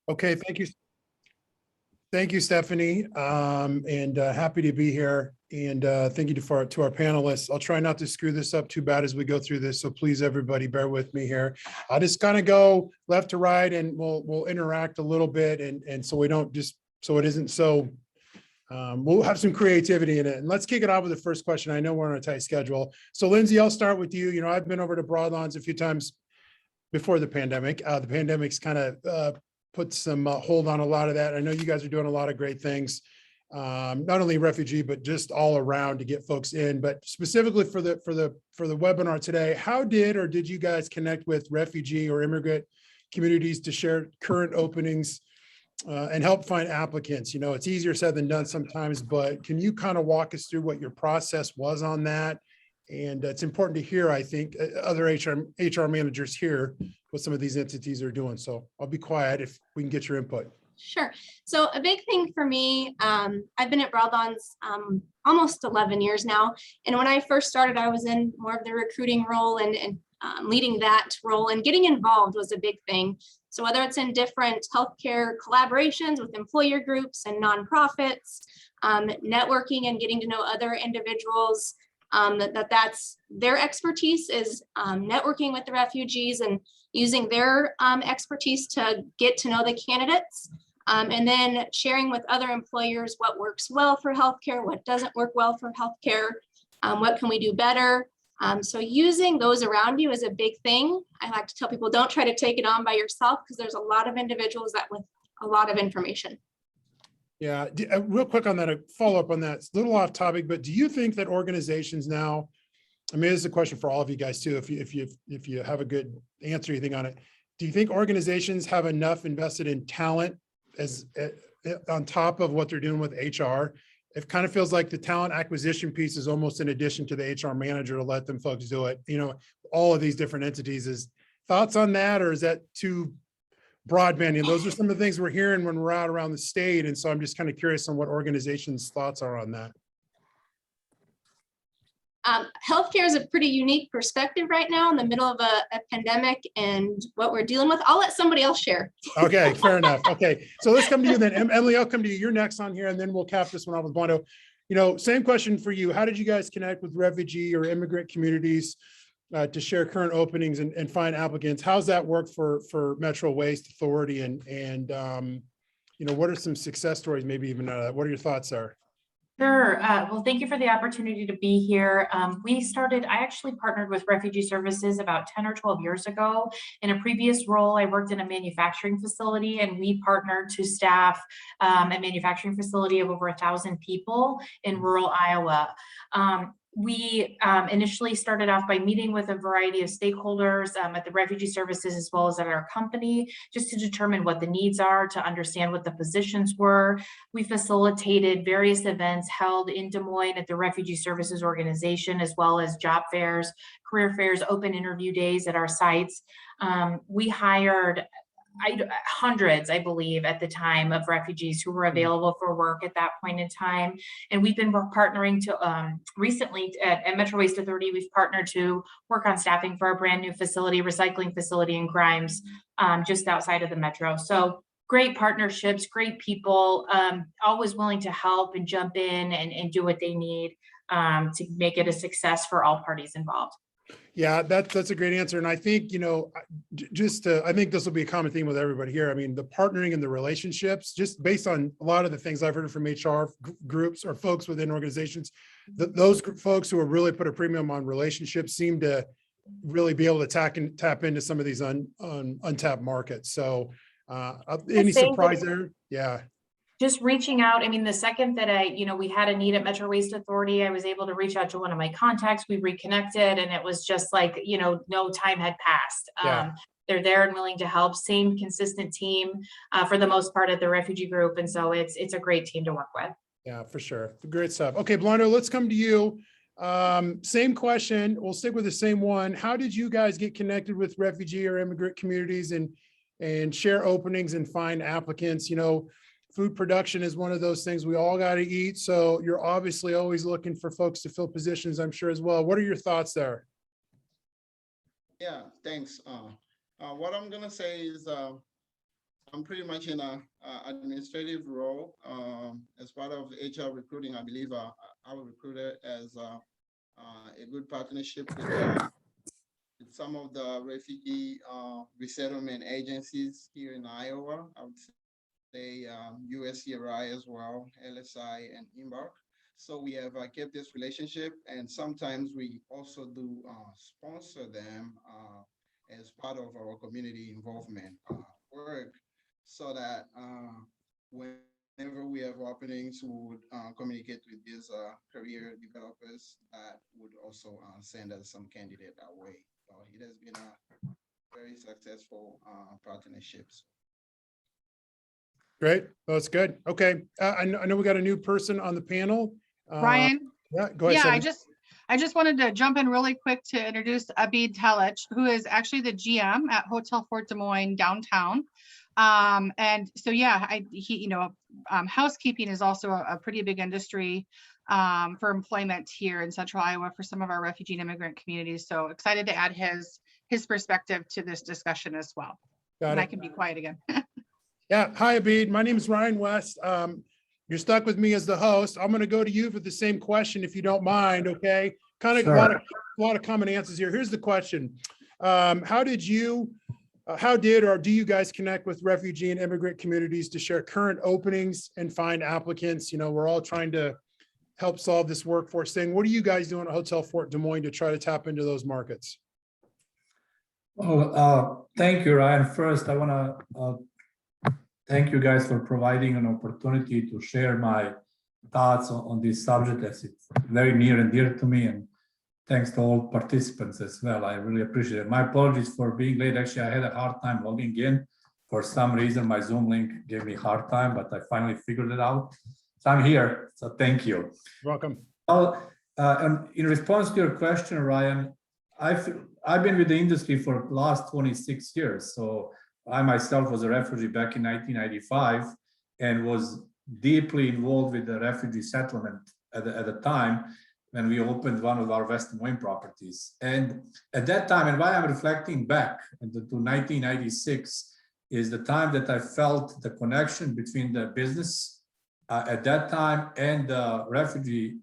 Okay, thank you, Stephanie, and happy to be here. And thank you to our panelists. I'll try not to screw this up too bad as we go through this, so please, everybody, bear with me here. I'll just kind of go left to right, and we'll interact a little bit, and so we don't just so it isn't so. We'll have some creativity in it, and let's kick it off with the first question. I know we're on a tight schedule, so Lindsay, I'll start with you. You know, I've been over to Broadlawns a few times before the pandemic. The pandemic's kind of put some hold on a lot of that. I know you guys are doing a lot of great things, not only Refugee, but just all around to get folks in. But specifically for the webinar today, how did you guys connect with refugee or immigrant communities to share current openings and help find applicants? You know, it's easier said than done sometimes, but can you kind of walk us through what your process was on that? And it's important to hear, I think, other HR managers here what some of these entities are doing. So I'll be quiet if we can get your input. Sure. So a big thing for me, I've been at Broadlawns almost 11 years now. And when I first started, I was in more of the recruiting role and leading that role, and getting involved was a big thing. So whether it's in different healthcare collaborations with employer groups and nonprofits, networking and getting to know other individuals, that's their expertise is networking with the refugees and using their expertise to get to know the candidates, and then sharing with other employers what works well for healthcare, what doesn't work well for healthcare, what can we do better. So using those around you is a big thing. I like to tell people, don't try to take it on by yourself, because there's a lot of individuals that with a lot of information. Yeah, real quick on that, a follow up on that. It's a little off topic, but do you think that organizations now, I mean, this is a question for all of you guys too, if you have a good answer, you think on it, do you think organizations have enough invested in talent as on top of what they're doing with HR? It kind of feels like the talent acquisition piece is almost in addition to the HR manager to let them folks do it. You know, all of these different entities. Is thoughts on that, or is that too broadband? And those are some of the things we're hearing when we're out around the state. And so I'm just kind of curious on what organizations' thoughts are on that. Healthcare is a pretty unique perspective right now in the middle of a pandemic and what we're dealing with. I'll let somebody else share. Okay, fair enough. Okay, so let's come to you then. Emily, I'll come to you. You're next on here, and then we'll cap this one off with Blondo. You know, same question for you. How did you guys connect with refugee or immigrant communities to share current openings and find applicants? How's that work for Metro Waste Authority? And you know, what are some success stories, maybe even what are your thoughts there? Sure. Well, thank you for the opportunity to be here. I actually partnered with Refugee Services about 10 or 12 years ago. In a previous role, I worked in a manufacturing facility, and we partnered to staff a manufacturing facility of over 1,000 people in rural Iowa. We initially started off by meeting with a variety of stakeholders at the Refugee Services as well as at our company, just to determine what the needs are, to understand what the positions were. We facilitated various events held in Des Moines at the Refugee Services organization, as well as job fairs, career fairs, open interview days at our sites. We hired hundreds, I believe, at the time of refugees who were available for work at that point in time. And we've been partnering to recently at Metro Waste Authority, we've partnered to work on staffing for a brand new facility, recycling facility in Grimes, just outside of the Metro. So great partnerships, great people, always willing to help and jump in and do what they need to make it a success for all parties involved. Yeah, that's a great answer. And I think, you know, I think this will be a common theme with everybody here. I mean, the partnering and the relationships, just based on a lot of the things I've heard from HR groups or folks within organizations, those folks who have really put a premium on relationships seem to really be able to tap into some of these untapped markets. So any surprise there? Yeah. Just reaching out. I mean, the second that we had a need at Metro Waste Authority, I was able to reach out to one of my contacts. We reconnected, and it was just like, no time had passed. Yeah. They're there and willing to help. Same consistent team for the most part at the refugee group. And so it's a great team to work with. Yeah, for sure. Great stuff. Okay, Blondo, let's come to you. Same question. We'll stick with the same one. How did you guys get connected with refugee or immigrant communities and share openings and find applicants? You know, food production is one of those things we all got to eat. So you're obviously always looking for folks to fill positions, I'm sure, as well. What are your thoughts there? Yeah, thanks. What I'm going to say is I'm pretty much in a administrative role. As part of HR recruiting, I believe I was recruited as a good partnership with some of the refugee resettlement agencies here in Iowa. I would say USCRI as well, LSI and Embark. So we have kept this relationship, and sometimes we also do sponsor them as part of our community involvement work, so that whenever we have openings, we would communicate with these career developers that would also send us some candidate that way. So it has been a very successful partnerships. Great. That's good. Okay. I know we got a new person on the panel. Ryan, Yeah, go ahead. yeah, Stephanie. I just wanted to jump in really quick to introduce Abid Talic, who is actually the GM at Hotel Fort Des Moines downtown. And so, yeah, housekeeping is also a pretty big industry for employment here in Central Iowa for some of our refugee and immigrant communities. So excited to add his perspective to this discussion as well. Got And it. I can be quiet again. Yeah. Hi, Abid. My name is Ryan West. You're stuck with me as the host. I'm going to go to you for the same question, if you don't mind. Okay. Kind of Sure. a lot of common answers here. Here's the question. How did or do you guys connect with refugee and immigrant communities to share current openings and find applicants? You know, we're all trying to help solve this workforce thing. What are you guys doing at Hotel Fort Des Moines to try to tap into those markets? Well, thank you, Ryan. First, I want to thank you guys for providing an opportunity to share my thoughts on this subject, as it's very near and dear to me. And thanks to all participants as well. I really appreciate it. My apologies for being late. Actually, I had a hard time logging in. For some reason, my Zoom link gave me a hard time, but I finally figured it out. So I'm here. So thank you. Welcome. And in response to your question, Ryan, I've been with the industry for the last 26 years. So I myself was a refugee back in 1995 and was deeply involved with the refugee settlement at the time when we opened one of our West Des Moines properties. And at that time, and why I'm reflecting back to 1996, is the time that I felt the connection between the business at that time and the refugee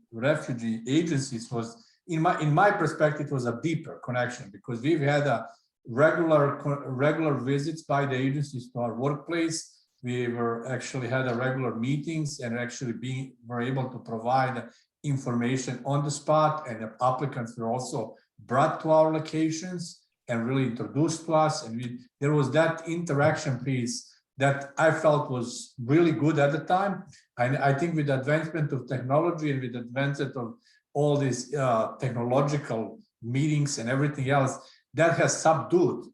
agencies was, in my perspective, was a deeper connection, because we've had a regular visits by the agencies to our workplace. We actually had a regular meetings and actually were able to provide information on the spot, and the applicants were also brought to our locations and really introduced to us. And there was that interaction piece that I felt was really good at the time. And I think with the advancement of technology and with the advancement of all these technological meetings and everything else, that has subdued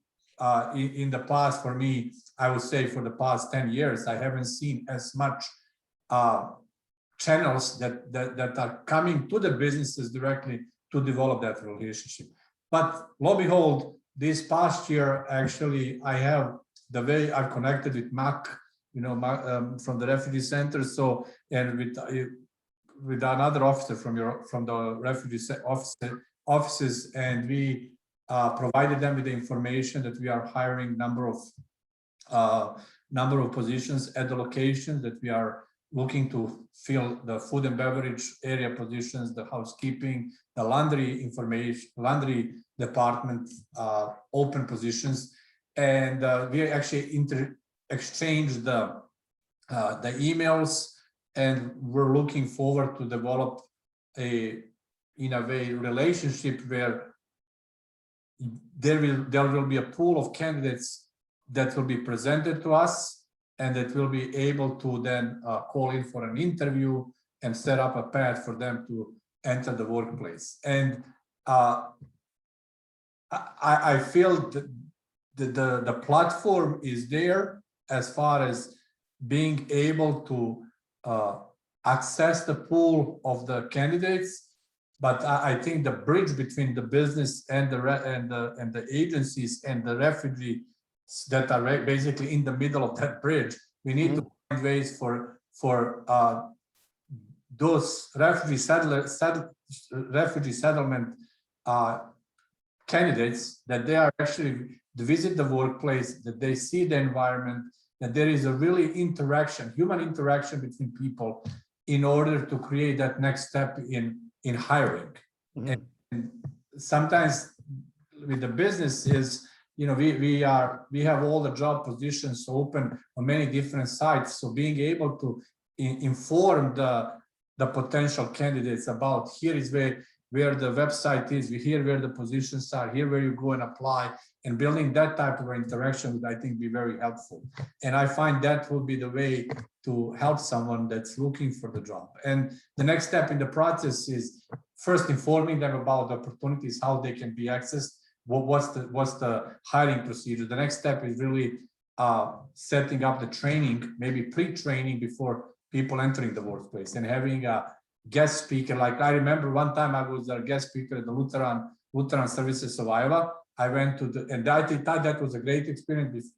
in the past. For me, I would say for the past 10 years, I haven't seen as much channels that are coming to the businesses directly to develop that relationship. But lo and behold, this past year, actually, I have the way I've connected with MAC, from the refugee center. So, and with another officer from the refugee offices, and we provided them with the information that we are hiring number of positions at the locations, that we are looking to fill the food and beverage area positions, the housekeeping, the laundry department open positions, and we actually exchanged the emails, and we're looking forward to develop in a way relationship where there will be a pool of candidates that will be presented to us, and that will be able to then call in for an interview and set up a path for them to enter the workplace. And I feel that the platform is there as far as being able to access the pool of the candidates. But I think the bridge between the business and the agencies and the refugees that are basically in the middle of that bridge, we need to find ways for those refugee settlement candidates, that they are actually visit the workplace, that they see the environment, that there is a really interaction, human interaction between people in order to create that next step in hiring. Mhm. And sometimes with the business is, you know, we have all the job positions open on many different sites. So being able to inform the potential candidates about here is where the website is, here where the positions are, here where you go and apply, and building that type of interaction would, I think, be very helpful. And I find that will be the way to help someone that's looking for the job. And the next step in the process is first informing them about the opportunities, how they can be accessed, what's the hiring procedure. The next step is really setting up the training, maybe pre-training before people entering the workplace, and having a guest speaker. Like I remember one time I was a guest speaker at the Lutheran Services of Iowa. I went to and I thought that was a great experience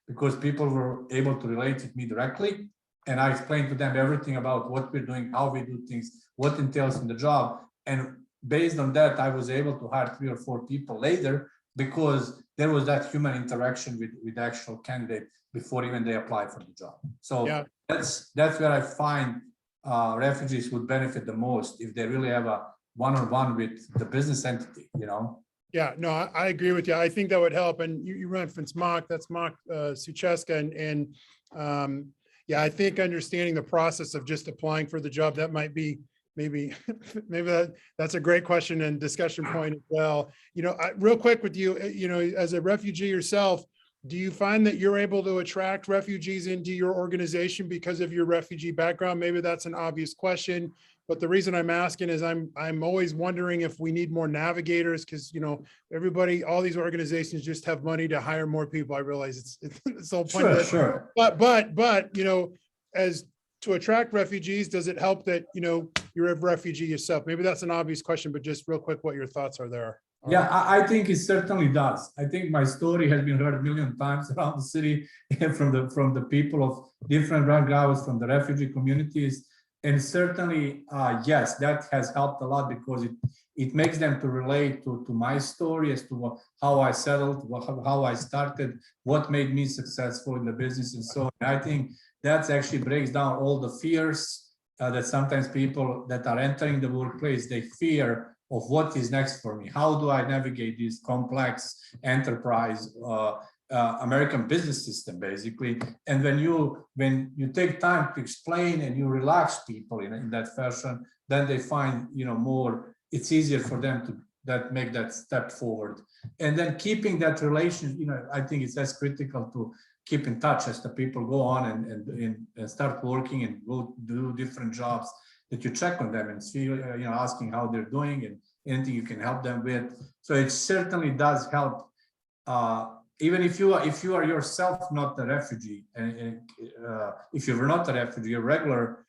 because people were able to relate with me directly. And I explained to them everything about what we're doing, how we do things, what entails in the job. And based on that, I was able to hire 3 or 4 people later because there was that human interaction with the actual candidate before even they apply for the job. So Yeah. that's where I find refugees would benefit the most if they really have a one-on-one with the business entity, you know? Yeah, no, I agree with you. I think that would help. And you referenced Mark, that's Mark Sucheska. And yeah, I think understanding the process of just applying for the job, that might be maybe that's a great question and discussion point as well. You know, real quick with you, you know, as a refugee yourself, do you find that you're able to attract refugees into your organization because of your refugee background? Maybe that's an obvious question, but the reason I'm asking is I'm always wondering if we need more navigators, because, you know, everybody, all these organizations just have money to hire more people. I realize it's the whole point of it. Sure. But, you know, as to attract refugees, does it help that, you know, you're a refugee yourself? Maybe that's an obvious question, but just real quick, what your thoughts are there. Yeah, I think it certainly does. I think my story has been heard a million times around the city from the people of different backgrounds, from the refugee communities. And certainly, yes, that has helped a lot because it makes them to relate to my story as to how I settled, how I started, what made me successful in the business and so on. I think that actually breaks down all the fears that sometimes people that are entering the workplace, they fear of what is next for me. How do I navigate this complex enterprise American business system, basically? And when you take time to explain and you relax people in that fashion, then they find, you know, more, it's easier for them to make that step forward. And then keeping that relation, you know, I think it's as critical to keep in touch as the people go on and start working and go do different jobs, that you check on them and see, you know, asking how they're doing and anything you can help them with. So it certainly does help. Even if you are yourself not a refugee, and if you're not a refugee, a regular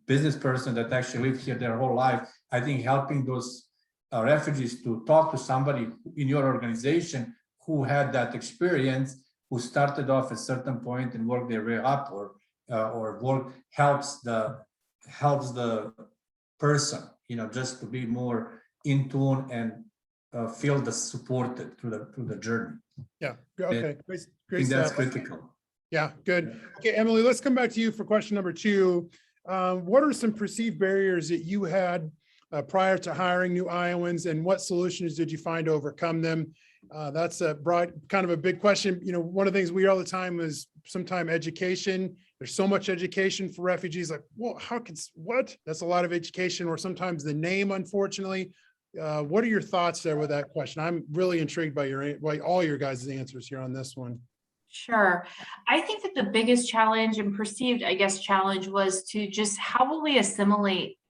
business person that actually lived here their whole life, I think helping those refugees to talk to somebody in your organization who had that experience, who started off at a certain point and worked their way up, or work helps the person, you know, just to be more in tune and feel the supported through the journey. Yeah, okay, I great think that's stuff. critical. Yeah, good. Okay, Emily, let's come back to you for question number 2. What are some perceived barriers that you had prior to hiring new Iowans, and what solutions did you find to overcome them? That's a broad, kind of a big question. You know, one of the things we hear all the time is sometimes education. There's so much education for refugees, like, well, what? That's a lot of education, or sometimes the name, unfortunately. What are your thoughts there with that question? I'm really intrigued by all your guys' answers here on this one. Sure. I think that the biggest challenge and perceived, I guess, challenge was to just how will we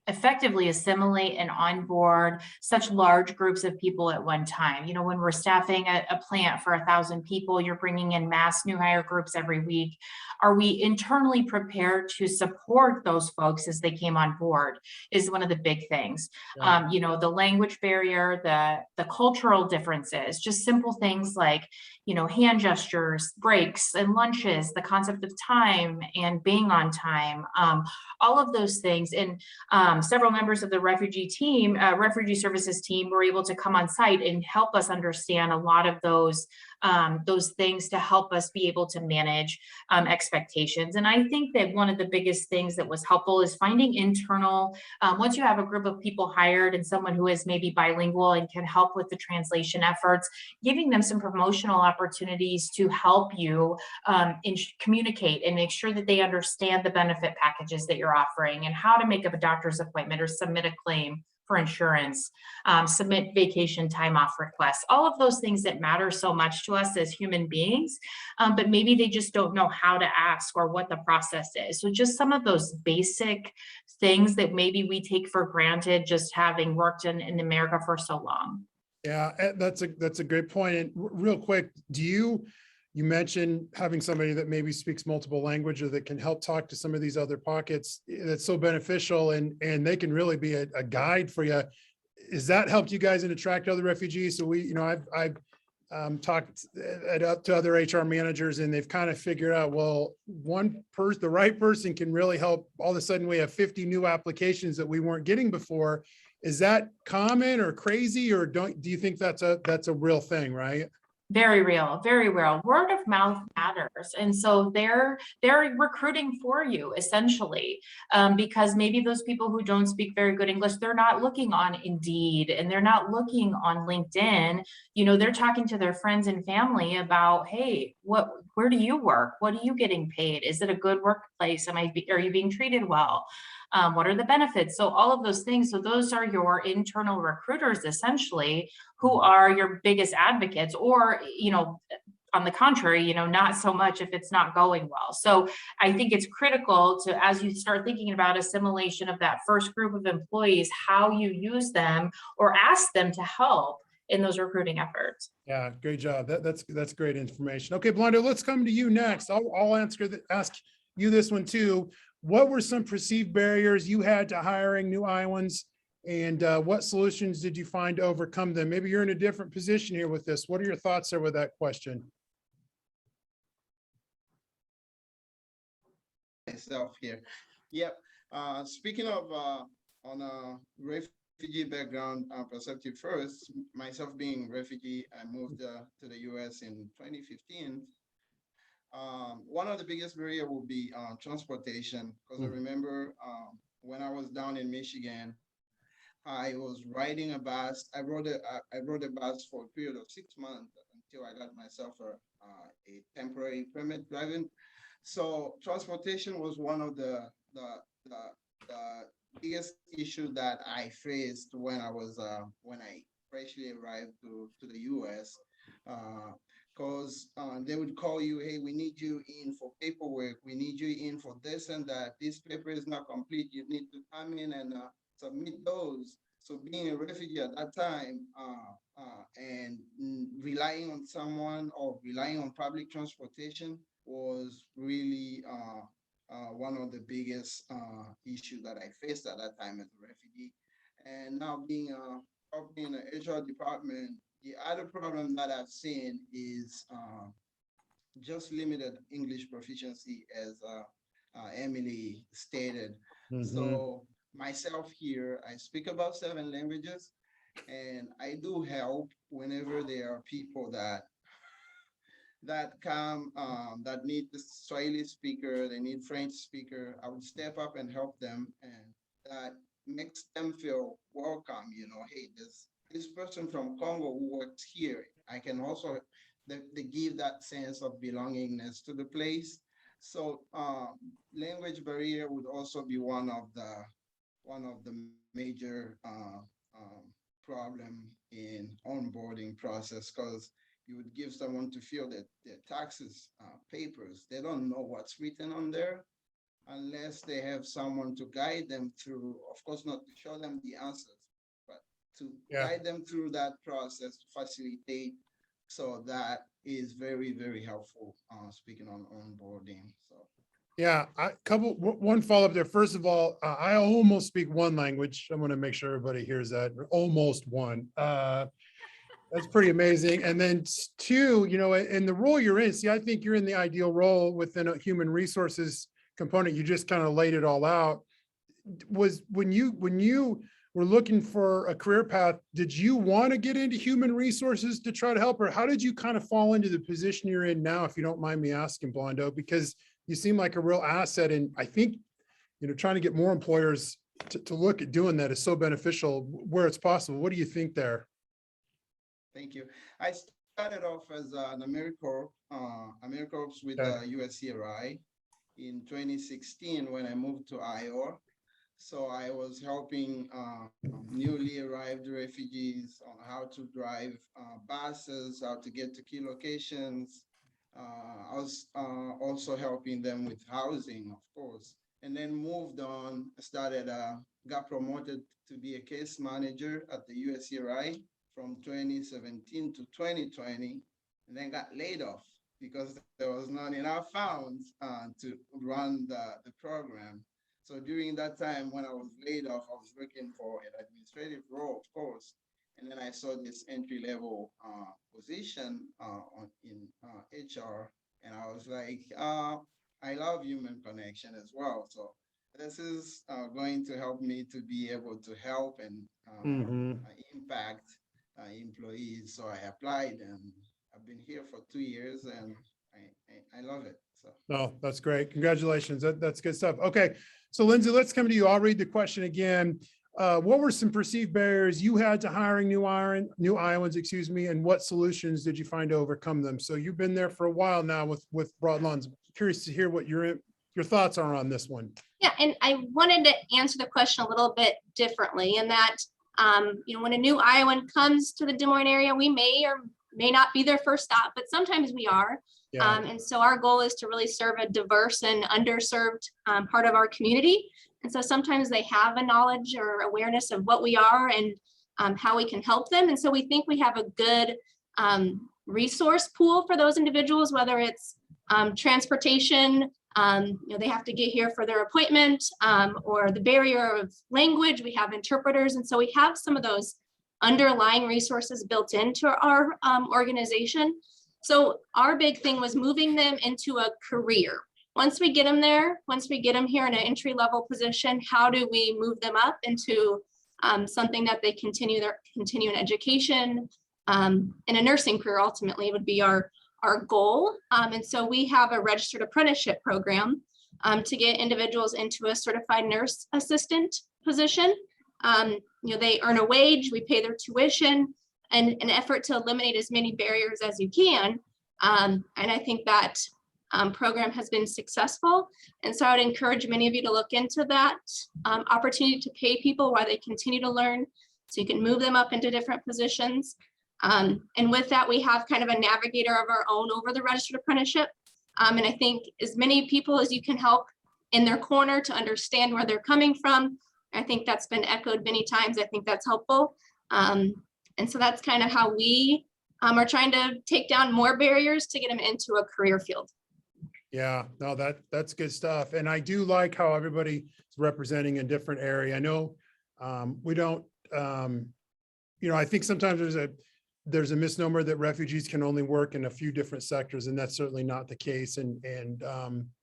effectively assimilate and onboard such large groups of people at one time. You know, when we're staffing a plant for 1,000 people, you're bringing in mass new hire groups every week. Are we internally prepared to support those folks as they came on board is one of the big things. Yeah. You know, the language barrier, the cultural differences, just simple things like, you know, hand gestures, breaks and lunches, the concept of time and being on time, all of those things. And several members of the refugee services team were able to come on site and help us understand a lot of those those things to help us be able to manage expectations. And I think that one of the biggest things that was helpful is finding internal, once you have a group of people hired and someone who is maybe bilingual and can help with the translation efforts, giving them some promotional opportunities to help you communicate and make sure that they understand the benefit packages that you're offering and how to make up a doctor's appointment or submit a claim for insurance, submit vacation time off requests, all of those things that matter so much to us as human beings, but maybe they just don't know how to ask or what the process is. So just some of those basic things that maybe we take for granted just having worked in America for so long. Yeah, that's a great point. And real quick, you mentioned having somebody that maybe speaks multiple languages that can help talk to some of these other pockets. That's so beneficial, and they can really be a guide for you. Has that helped you guys in attract other refugees? So I've talked to other HR managers, and they've kind of figured out, well, the right person can really help. All of a sudden we have 50 new applications that we weren't getting before. Is that common or crazy, or do you think that's a real thing, right? Very real, very real. Word of mouth matters. And so they're recruiting for you essentially, because maybe those people who don't speak very good English, they're not looking on Indeed and they're not looking on LinkedIn. You know, they're talking to their friends and family about, hey, where do you work? What are you getting paid? Is it a good workplace? Are you being treated well? What are the benefits? So all of those things. So those are your internal recruiters, essentially, who are your biggest advocates, or, on the contrary, not so much if it's not going well. So I think it's critical to, as you start thinking about assimilation of that first group of employees, how you use them or ask them to help in those recruiting efforts. Yeah, great job. That's great information. Okay, Blondo, let's come to you next. I'll ask you this one too. What were some perceived barriers you had to hiring new Iowans, and what solutions did you find to overcome them? Maybe you're in a different position here with this. What are your thoughts there with that question? Myself here. Yep. Speaking of on a refugee background perspective first, myself being refugee, I moved to the US in 2015. One of the biggest barrier will be transportation, because I remember when I was down in Michigan, I was riding a bus. I rode a bus for a period of 6 months until I got myself a temporary permit driving. So transportation was one of the biggest issue that I faced when I freshly arrived to the US. Because they would call you, hey, we need you in for paperwork. We need you in for this and that. This paper is not complete. You need to come in and submit those. So being a refugee at that time and relying on someone or relying on public transportation was really one of the biggest issues that I faced at that time as a refugee. And now being in the HR department, the other problem that I've seen is just limited English proficiency, as Emily stated. So myself here, I speak about 7 languages, and I do help whenever there are people that come that need the Swahili speaker, they need French speaker. I would step up and help them, and that makes them feel welcome. Hey, this person from Congo who works here, I can also, they give that sense of belongingness to the place. So language barrier would also be one of the major problem in onboarding process, because you would give someone to fill their taxes papers. They don't know what's written on there unless they have someone to guide them through, of course, not to show them the answers, but to guide them through that process, to facilitate. So that is very, very helpful, speaking on onboarding. So. Yeah, one follow-up there. First of all, I almost speak 1 language. I want to make sure everybody hears that. Almost 1. That's pretty amazing. And then 2, in the role you're in, see, I think you're in the ideal role within a human resources component. You just kind of laid it all out. Was when you were looking for a career path, did you want to get into human resources to try to help, or how did you kind of fall into the position you're in now, if you don't mind me asking, Blondo? Because you seem like a real asset, and I think, trying to get more employers to look at doing that is so beneficial where it's possible. What do you think there? Thank you. I started off as an AmeriCorps with USCRI in 2016 when I moved to Iowa. So I was helping newly arrived refugees on how to drive buses, how to get to key locations. I was also helping them with housing, of course, and then moved on, got promoted to be a case manager at the USCRI from 2017 to 2020, and then got laid off because there was not enough funds to run the program. So during that time when I was laid off, I was looking for an administrative role, of course. And then I saw this entry-level position in HR, and I was like, I love human connection as well. So this is going to help me to be able to help and impact employees. So I applied, and I've been here for 2 years, and I love it. So. Oh, that's great. Congratulations. That's good stuff. Okay. So Lindsay, let's come to you. I'll read the question again. What were some perceived barriers you had to hiring new Iowans, and what solutions did you find to overcome them? So you've been there for a while now with Broadlawns. Curious to hear what your thoughts are on this one. Yeah, and I wanted to answer the question a little bit differently in that, when a new Iowan comes to the Des Moines area, we may or may not be their first stop, but sometimes we are. Yeah. And so our goal is to really serve a diverse and underserved part of our community. And so sometimes they have a knowledge or awareness of what we are and how we can help them. And so we think we have a good resource pool for those individuals, whether it's transportation, they have to get here for their appointment, or the barrier of language. We have interpreters. And so we have some of those underlying resources built into our organization. So our big thing was moving them into a career. Once we get them there, once we get them here in an entry-level position, how do we move them up into something that they continue in education, and a nursing career ultimately would be our goal. And so we have a registered apprenticeship program to get individuals into a certified nurse assistant position. They earn a wage, we pay their tuition, and an effort to eliminate as many barriers as you can. And I think that program has been successful. And so I would encourage many of you to look into that opportunity to pay people while they continue to learn, so you can move them up into different positions. And with that, we have kind of a navigator of our own over the registered apprenticeship. And I think as many people as you can help in their corner to understand where they're coming from. I think that's been echoed many times. I think that's helpful. And so that's kind of how we are trying to take down more barriers to get them into a career field. Yeah, no, that's good stuff. And I do like how everybody is representing a different area. I know we don't, I think sometimes there's a misnomer that refugees can only work in a few different sectors, and that's certainly not the case. And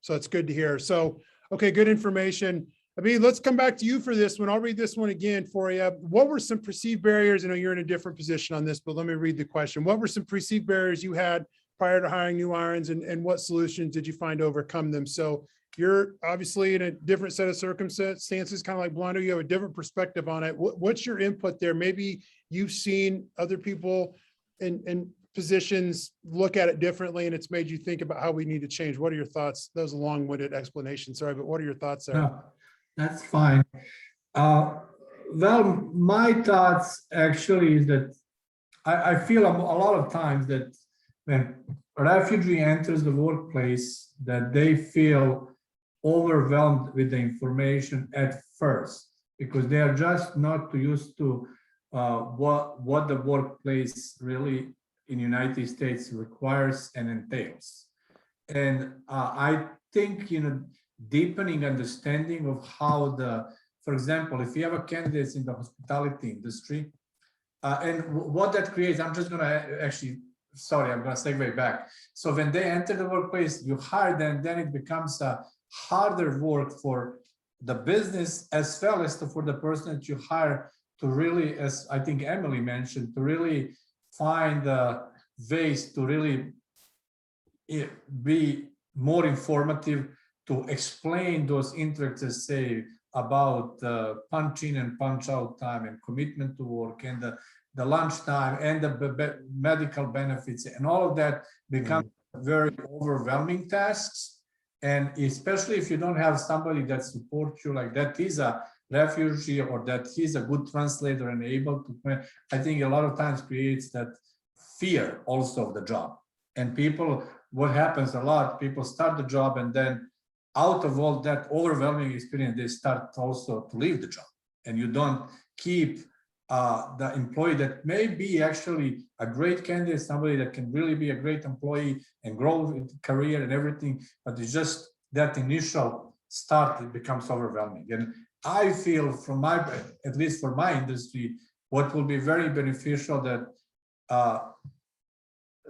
so it's good to hear. So, okay, good information. Abid, let's come back to you for this one. I'll read this one again for you. What were some perceived barriers? I know you're in a different position on this, but let me read the question. What were some perceived barriers you had prior to hiring new Iowans, and what solutions did you find to overcome them? So you're obviously in a different set of circumstances, kind of like Blondo. You have a different perspective on it. What's your input there? Maybe you've seen other people in positions look at it differently, and it's made you think about how we need to change. What are your thoughts? That was a long-winded explanation, sorry, but what are your thoughts there? No, that's fine. Well, my thoughts actually is that I feel a lot of times that when a refugee enters the workplace, that they feel overwhelmed with the information at first, because they are just not used to what the workplace really in United States requires and entails. And I think, deepening understanding of how for example, if you have a candidate in the hospitality industry, and what that creates, I'm just gonna I'm gonna segue back. So when they enter the workplace, you hire them, then it becomes a harder work for the business as well as for the person that you hire to really, as I think Emily mentioned, to really find ways to really be more informative, to explain those interests, say, about punch in and punch out time and commitment to work and the lunch time and the medical benefits and all of that become very overwhelming tasks. And especially if you don't have somebody that supports you, like that is a refugee or that he's a good translator and able to, I think a lot of times creates that fear also of the job. And people, what happens a lot, people start the job and then out of all that overwhelming experience, they start also to leave the job. And you don't keep the employee that may be actually a great candidate, somebody that can really be a great employee and grow in career and everything, but it's just that initial start, it becomes overwhelming. And I feel from my, at least for my industry, what will be very beneficial that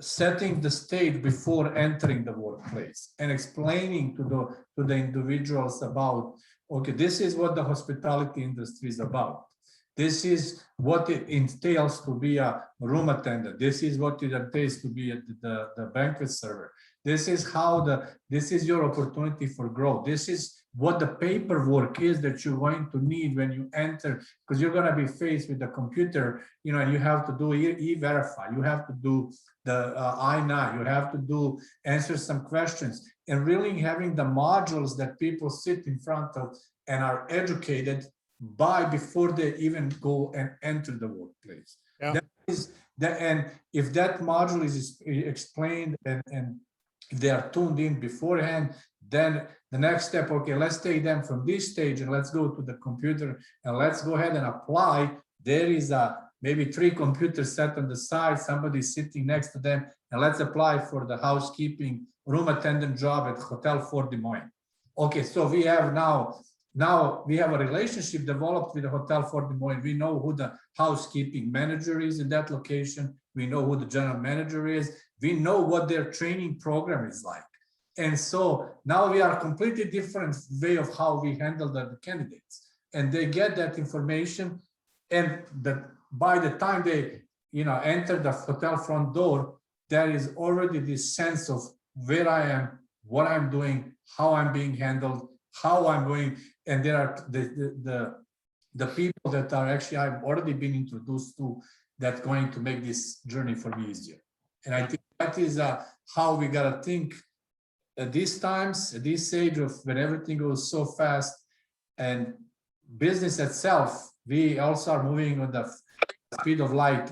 setting the stage before entering the workplace and explaining to the individuals about, okay, this is what the hospitality industry is about. This is what it entails to be a room attendant. This is what it entails to be the banquet server. This is how this is your opportunity for growth. This is what the paperwork is that you're going to need when you enter, because you're going to be faced with the computer, you know, and you have to do e-verify, you have to do the I-9, you have to answer some questions, and really having the modules that people sit in front of and are educated by before they even go and enter the workplace. Yeah. That is that, and if that module is explained and if they are tuned in beforehand, then the next step, okay, let's take them from this stage and let's go to the computer and let's go ahead and apply. There is maybe 3 computers set on the side, somebody sitting next to them, and let's apply for the housekeeping room attendant job at Hotel Fort Des Moines. Okay, so we have now we have a relationship developed with the Hotel Fort Des Moines. We know who the housekeeping manager is in that location. We know who the general manager is. We know what their training program is like. And so now we are a completely different way of how we handle the candidates. And they get that information. And by the time they enter the hotel front door, there is already this sense of where I am, what I'm doing, how I'm being handled, how I'm going. And there are the people that are actually I've already been introduced to that's going to make this journey for me easier. And I think that is how we gotta think at these times, at this stage of when everything goes so fast, and business itself, we also are moving on the speed of light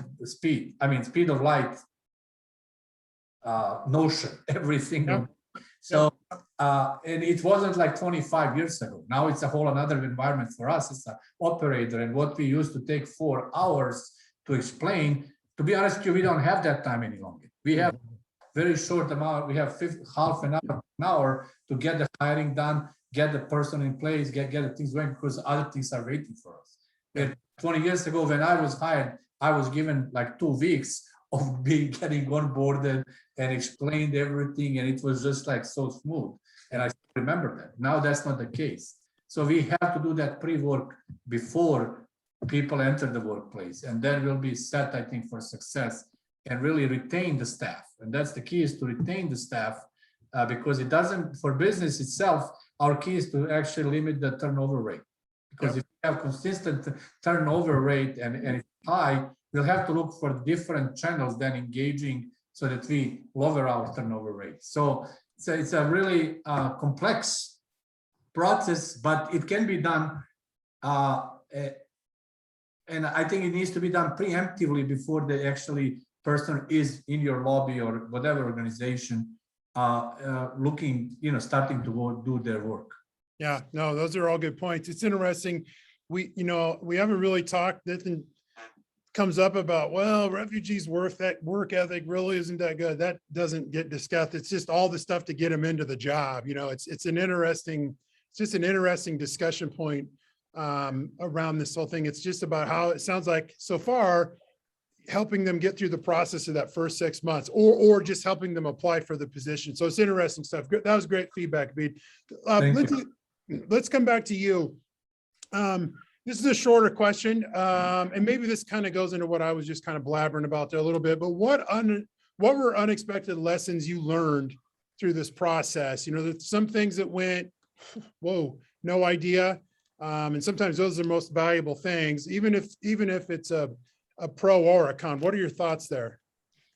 notion every single. Yeah. So and it wasn't like 25 years ago. Now it's a whole another environment for us. It's an operator, and what we used to take 4 hours to explain, to be honest with you, we don't have that time any longer. We have very short amount. We have half an hour to get the hiring done, get the person in place, get the things going, because other things are waiting for us. And 20 years ago, when I was hired, I was given like 2 weeks of getting onboarded and explained everything, and it was just like so smooth. And I remember that. Now that's not the case. So we have to do that pre-work before people enter the workplace, and then we'll be set, I think, for success and really retain the staff. And that's the key, is to retain the staff, because it doesn't, for business itself, our key is to actually limit the turnover rate. Because if you have consistent turnover rate and it's high, we'll have to look for different channels than engaging so that we lower our turnover rate. So it's a really complex process, but it can be done. And I think it needs to be done preemptively before the actually person is in your lobby or whatever organization looking, starting to go do their work. Yeah, no, those are all good points. It's interesting. We haven't really talked, nothing comes up about, well, refugees that work ethic really isn't that good. That doesn't get discussed. It's just all the stuff to get them into the job. It's just an interesting discussion point around this whole thing. It's just about how it sounds like so far, helping them get through the process of that first 6 months, or just helping them apply for the position. So it's interesting stuff. That was great feedback, Abid. Lindsay, let's come back to you. This is a shorter question, and maybe this kind of goes into what I was just kind of blabbering about there a little bit, but what were unexpected lessons you learned through this process? You know, there's some things that went, whoa, no idea. And sometimes those are the most valuable things, even if it's a pro or a con. What are your thoughts there?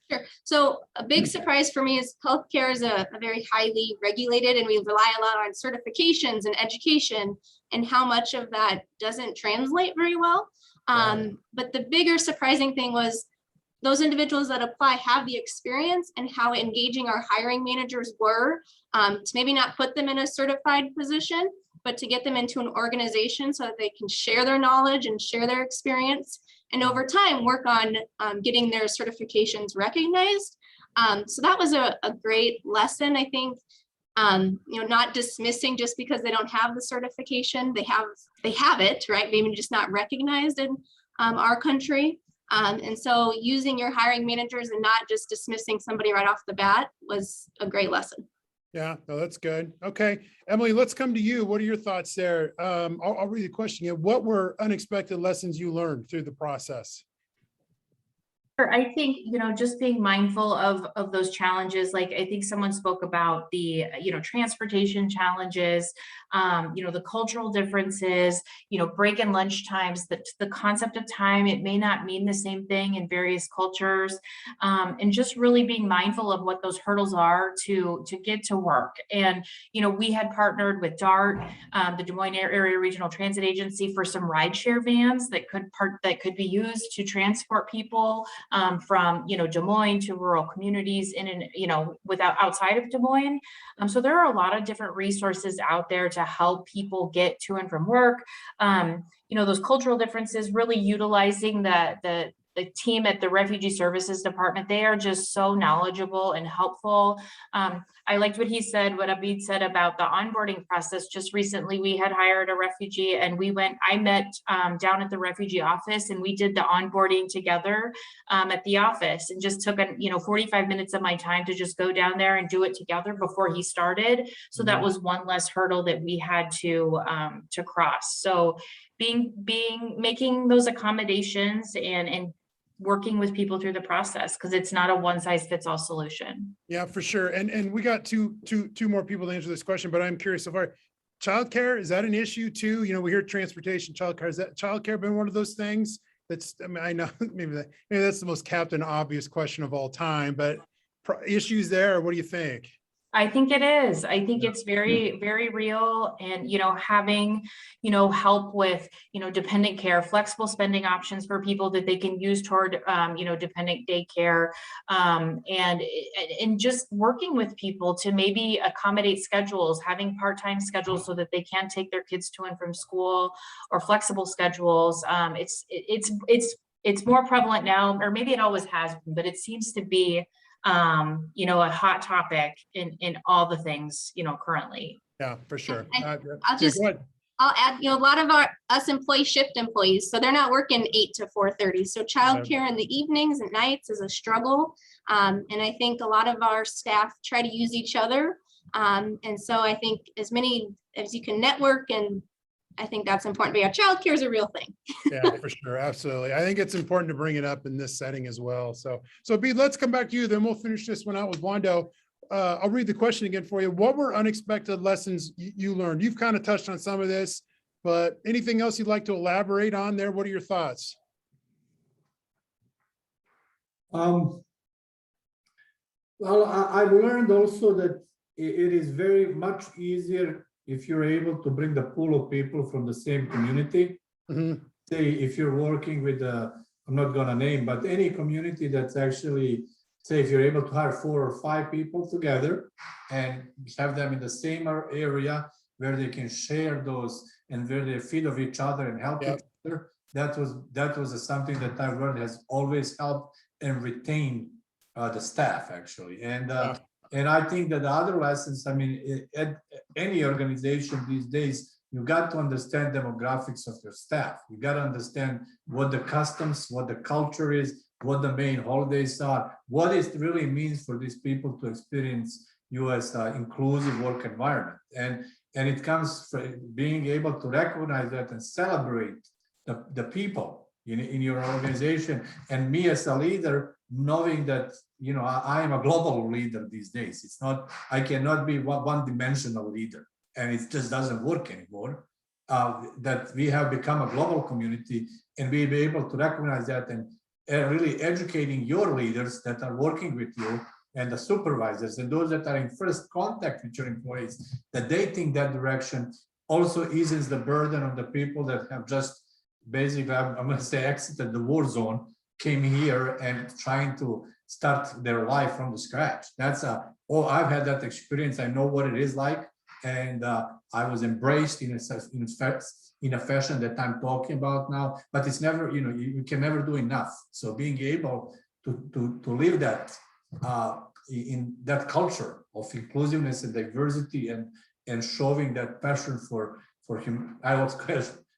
Sure. So a big surprise for me is healthcare is a very highly regulated, and we rely a lot on certifications and education, and how much of that doesn't translate very well. But the bigger surprising thing was those individuals that apply have the experience, and how engaging our hiring managers were to maybe not put them in a certified position, but to get them into an organization so that they can share their knowledge and share their experience, and over time work on getting their certifications recognized. So that was a great lesson, I think. You know, not dismissing just because they don't have the certification. They have it, right? Maybe just not recognized in our country. And so using your hiring managers and not just dismissing somebody right off the bat was a great lesson. Yeah, no, that's good. Okay, Emily, let's come to you. What are your thoughts there? I'll read the question again. What were unexpected lessons you learned through the process? I think, you know, just being mindful of those challenges. Like, I think someone spoke about the, you know, transportation challenges, you know, the cultural differences, you know, break and lunch times, the concept of time, it may not mean the same thing in various cultures. And just really being mindful of what those hurdles are to get to work. And, you know, we had partnered with DART, the Des Moines Area Regional Transit Agency, for some rideshare vans that could be used to transport people from, you know, Des Moines to rural communities in and, you know, outside of Des Moines. So there are a lot of different resources out there to help people get to and from work. You know, those cultural differences, really utilizing the team at the Refugee Services Department. They are just so knowledgeable and helpful. I liked what he said, what Abid said about the onboarding process. Just recently, we had hired a refugee, and I met down at the refugee office, and we did the onboarding together at the office, and just took 45 minutes of my time to just go down there and do it together before he started. So that was one less hurdle that we had to cross. So making those accommodations and working with people through the process, because it's not a one-size-fits-all solution. Yeah, for sure. And we got two more people to answer this question, but I'm curious so far. Childcare, is that an issue too? You know, we hear transportation, childcare. Has that childcare been one of those things? That's, I mean, I know maybe that's the most Captain Obvious question of all time, but issues there, what do you think? I think it is. I think it's very, very real. And, you know, having, you know, help with, you know, dependent care, flexible spending options for people that they can use toward, you know, dependent daycare, and just working with people to maybe accommodate schedules, having part-time schedules so that they can take their kids to and from school, or flexible schedules. It's more prevalent now, or maybe it always has been, but it seems to be you know, a hot topic in all the things, you know, currently. Yeah, for sure. I'll add, you know, a lot of us employees shift employees, so they're not working 8 to 4:30. So childcare in the evenings and nights is a struggle. And I think a lot of our staff try to use each other. And so I think as many as you can network, and I think that's important. But yeah, childcare is a real thing. Yeah, for sure. Absolutely. I think it's important to bring it up in this setting as well. So Abid, let's come back to you. Then we'll finish this one out with Blondo. I'll read the question again for you. What were unexpected lessons you learned? You've kind of touched on some of this, but anything else you'd like to elaborate on there? What are your thoughts? Well, I've learned also that it is very much easier if you're able to bring the pool of people from the same community. Mm-hmm. Say if you're working with I'm not gonna name, but any community that's actually, say if you're able to hire 4 or 5 people together and have them in the same area where they can share those and where they feed of each other and help each other. That was something that I've learned has always helped and retained the staff actually. And I think that the other lessons, I mean, at any organization these days, you got to understand demographics of your staff. You got to understand what the customs, what the culture is, what the main holidays are, what it really means for these people to experience you as an inclusive work environment. And it comes from being able to recognize that and celebrate the people in your organization, and me as a leader, knowing that, you know, I am a global leader these days. It's not, I cannot be one-dimensional leader, and it just doesn't work anymore. That we have become a global community, and we be able to recognize that and really educating your leaders that are working with you, and the supervisors and those that are in first contact with your employees, that they think that direction also eases the burden of the people that have just basically, I'm going to say, exited the war zone, came here and trying to start their life from the scratch. That's I've had that experience. I know what it is like, and I was embraced in a fashion that I'm talking about now. But it's never, you know, you can never do enough. So being able to live that in that culture of inclusiveness and diversity, and showing that passion for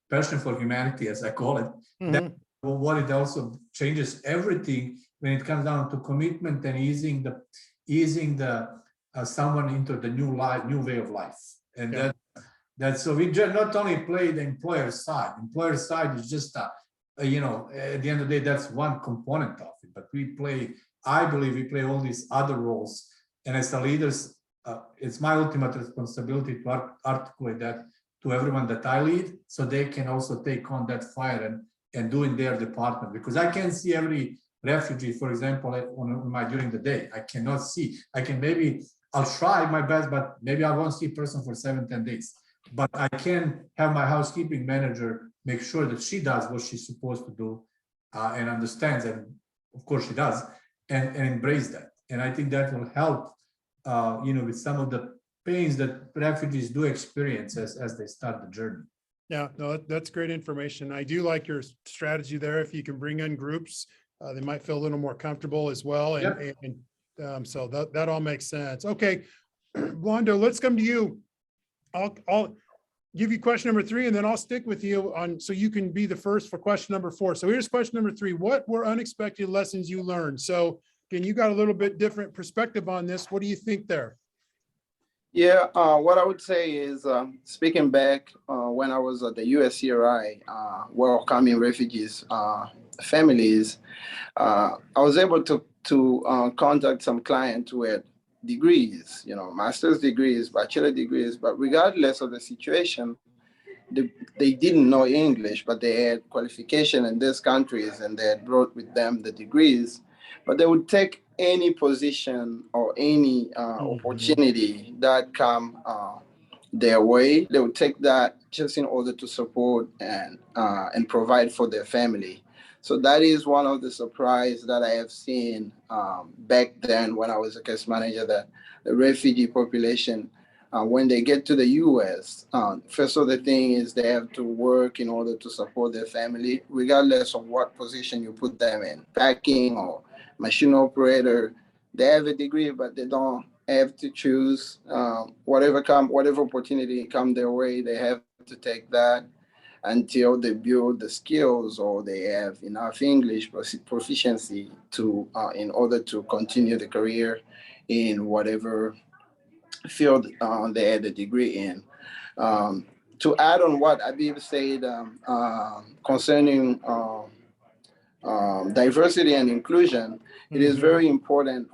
passion for humanity, as I call it, that what it also changes everything when it comes down to commitment and easing the someone into the new way of life. And that so we just not only play the employer side. Employer side is just you know, at the end of the day, that's one component of it. But we play, I believe, we play all these other roles. And as the leaders, it's my ultimate responsibility to articulate that to everyone that I lead, so they can also take on that fire and do in their department. Because I can't see every refugee, for example, during the day. I cannot see. I'll try my best, but maybe I won't see a person for 7-10 days. But I can have my housekeeping manager make sure that she does what she's supposed to do, and understands, and of course she does, and embrace that. And I think that will help, you know, with some of the pains that refugees do experience as they start the journey. Yeah, no, that's great information. I do like your strategy there. If you can bring in groups, they might feel a little more comfortable as well. And so that all makes sense. Okay, Blondo, let's come to you. I'll give you question number 3, and then I'll stick with you on, so you can be the first for question number 4. So here's question number 3. What were unexpected lessons you learned? So again, you got a little bit different perspective on this. What do you think there? Yeah, what I would say is, speaking back when I was at the USCRI, welcoming refugees families, I was able to contact some clients with degrees, you know, master's degrees, bachelor degrees, but regardless of the situation, they didn't know English, but they had qualification in these countries, and they had brought with them the degrees, but they would take any position or any opportunity that come their way. They would take that just in order to support and provide for their family. So that is one of the surprises that I have seen back then when I was a case manager, that the refugee population, when they get to the US, first of the thing is they have to work in order to support their family, regardless of what position you put them in, packing or machine operator. They have a degree, but they don't have to choose. Whatever opportunity come their way, they have to take that until they build the skills or they have enough English proficiency to in order to continue the career in whatever field they had a degree in. To add on what Abid said concerning diversity and inclusion, it is very important.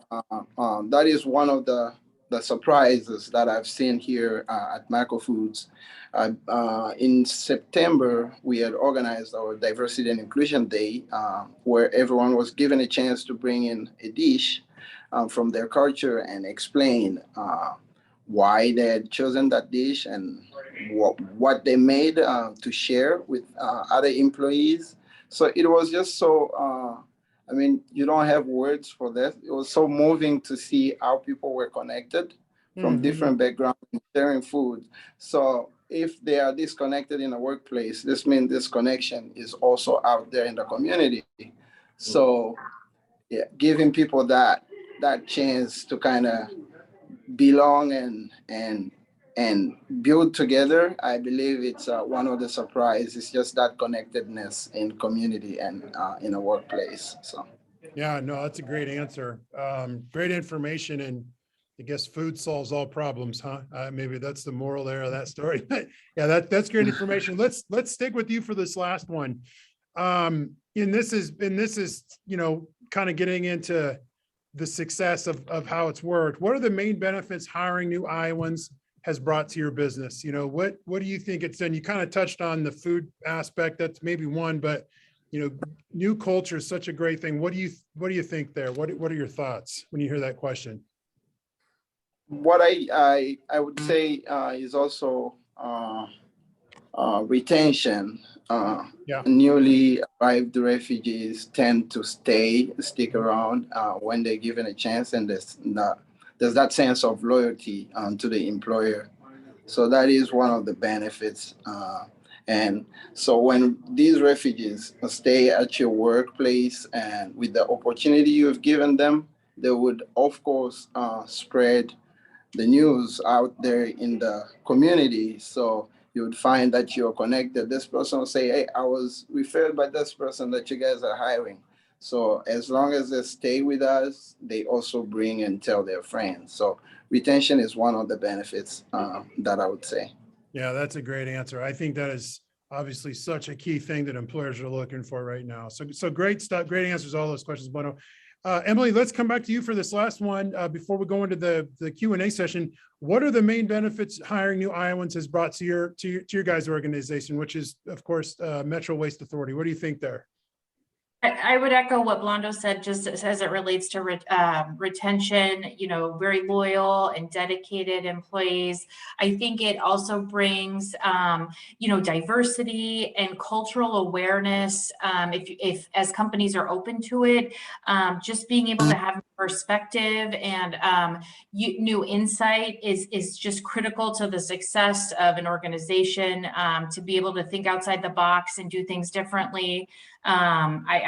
That is one of the surprises that I've seen here at Macro Foods. In September, we had organized our Diversity and Inclusion Day, where everyone was given a chance to bring in a dish from their culture and explain why they had chosen that dish and what they made to share with other employees. So it was just so, I mean, you don't have words for that. It was so moving to see how people were connected from different backgrounds and sharing food. So if they are disconnected in a workplace, this means this connection is also out there in the community. So yeah, giving people that chance to kind of belong and build together, I believe it's one of the surprises. It's just that connectedness in community and in a workplace. So Yeah, no, that's a great answer. Great information. And I guess food solves all problems, huh? Maybe that's the moral there of that story. Yeah, that's great information. Let's stick with you for this last one. And this is, you know, kind of getting into the success of how it's worked. What are the main benefits hiring new Iowans has brought to your business? You know, what do you think it's done? You kind of touched on the food aspect. That's maybe one, but you know, new culture is such a great thing. What do you think there? What are your thoughts when you hear that question? What I would say is also retention. Yeah. Newly arrived refugees tend to stick around when they're given a chance, and there's that sense of loyalty to the employer. So that is one of the benefits. And so when these refugees stay at your workplace and with the opportunity you've given them, they would, of course, spread the news out there in the community. So you would find that you're connected. This person will say, hey, I was referred by this person that you guys are hiring. So as long as they stay with us, they also bring and tell their friends. So retention is one of the benefits that I would say. Yeah, that's a great answer. I think that is obviously such a key thing that employers are looking for right now. So great stuff, great answers to all those questions, Blondo. Emily, let's come back to you for this last one before we go into the Q&A session. What are the main benefits hiring new Iowans has brought to your guys' organization, which is, of course, Metro Waste Authority? What do you think there? I would echo what Blondo said, just as it relates to retention, you know, very loyal and dedicated employees. I think it also brings, you know, diversity and cultural awareness. If as companies are open to it, just being able to have perspective and new insight is just critical to the success of an organization, to be able to think outside the box and do things differently.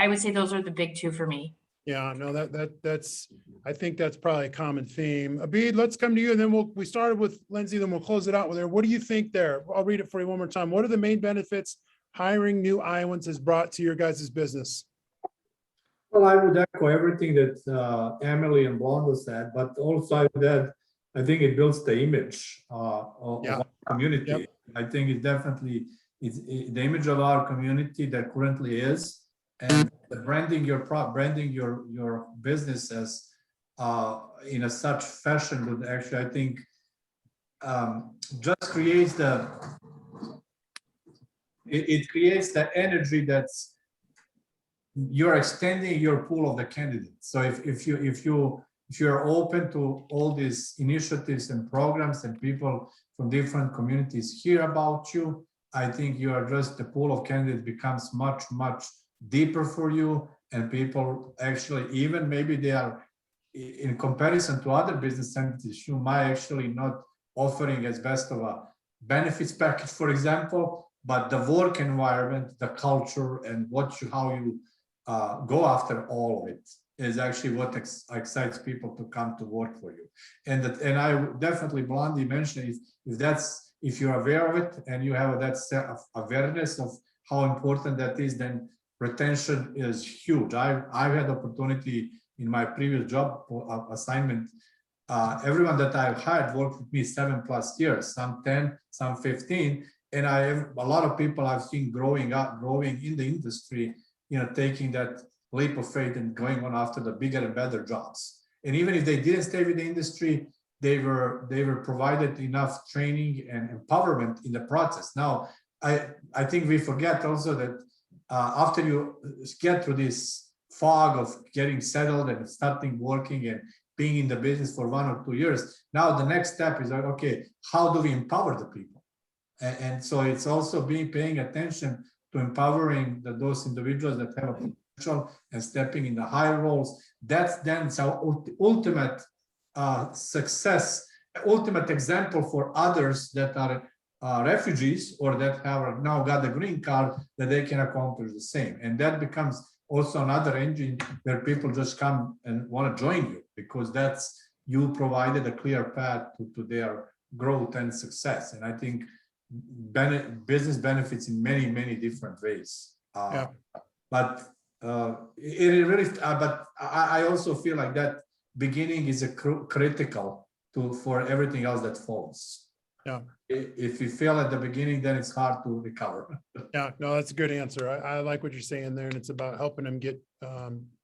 I would say those are the big two for me. Yeah, no, that's, I think that's probably a common theme. Abid, let's come to you, and then we started with Lindsay, then we'll close it out with her. What do you think there? I'll read it for you one more time. What are the main benefits hiring new Iowans has brought to your guys' business? Well, I would echo everything that Emily and Blondo said, but also I would add, I think it builds the image of our community. Yep. I think it definitely is the image of our community that currently is, and branding your business as in a such fashion would actually, I think, just creates it creates the energy that's you're extending your pool of the candidates. So if you're open to all these initiatives and programs and people from different communities hear about you, I think you are just the pool of candidates becomes much deeper for you, and people actually, even maybe they are in comparison to other business entities, you might actually not offering as best of a benefits package, for example, but the work environment, the culture, and how you go after all of it is actually what excites people to come to work for you. And I definitely, Blondie mentioned, if you're aware of it and you have that set of awareness of how important that is, then retention is huge. I've had opportunity in my previous job assignment. Everyone that I've hired worked with me 7+ years, some 10, some 15, and a lot of people I've seen growing in the industry, you know, taking that leap of faith and going on after the bigger and better jobs. And even if they didn't stay with the industry, they were provided enough training and empowerment in the process. Now, I think we forget also that after you get through this fog of getting settled and starting working and being in the business for 1 or 2 years, now the next step is like, okay, how do we empower the people? And so it's also paying attention to empowering those individuals that have a potential and stepping in the higher roles. That's then ultimate success, ultimate example for others that are refugees or that have now got the green card, that they can accomplish the same. And that becomes also another engine where people just come and want to join you, because you provided a clear path to their growth and success. And I think business benefits in many different ways. But it really, but I also feel like that beginning is critical for everything else that follows. Yeah. If you fail at the beginning, then it's hard to recover. Yeah, no, that's a good answer. I like what you're saying there, and it's about helping them get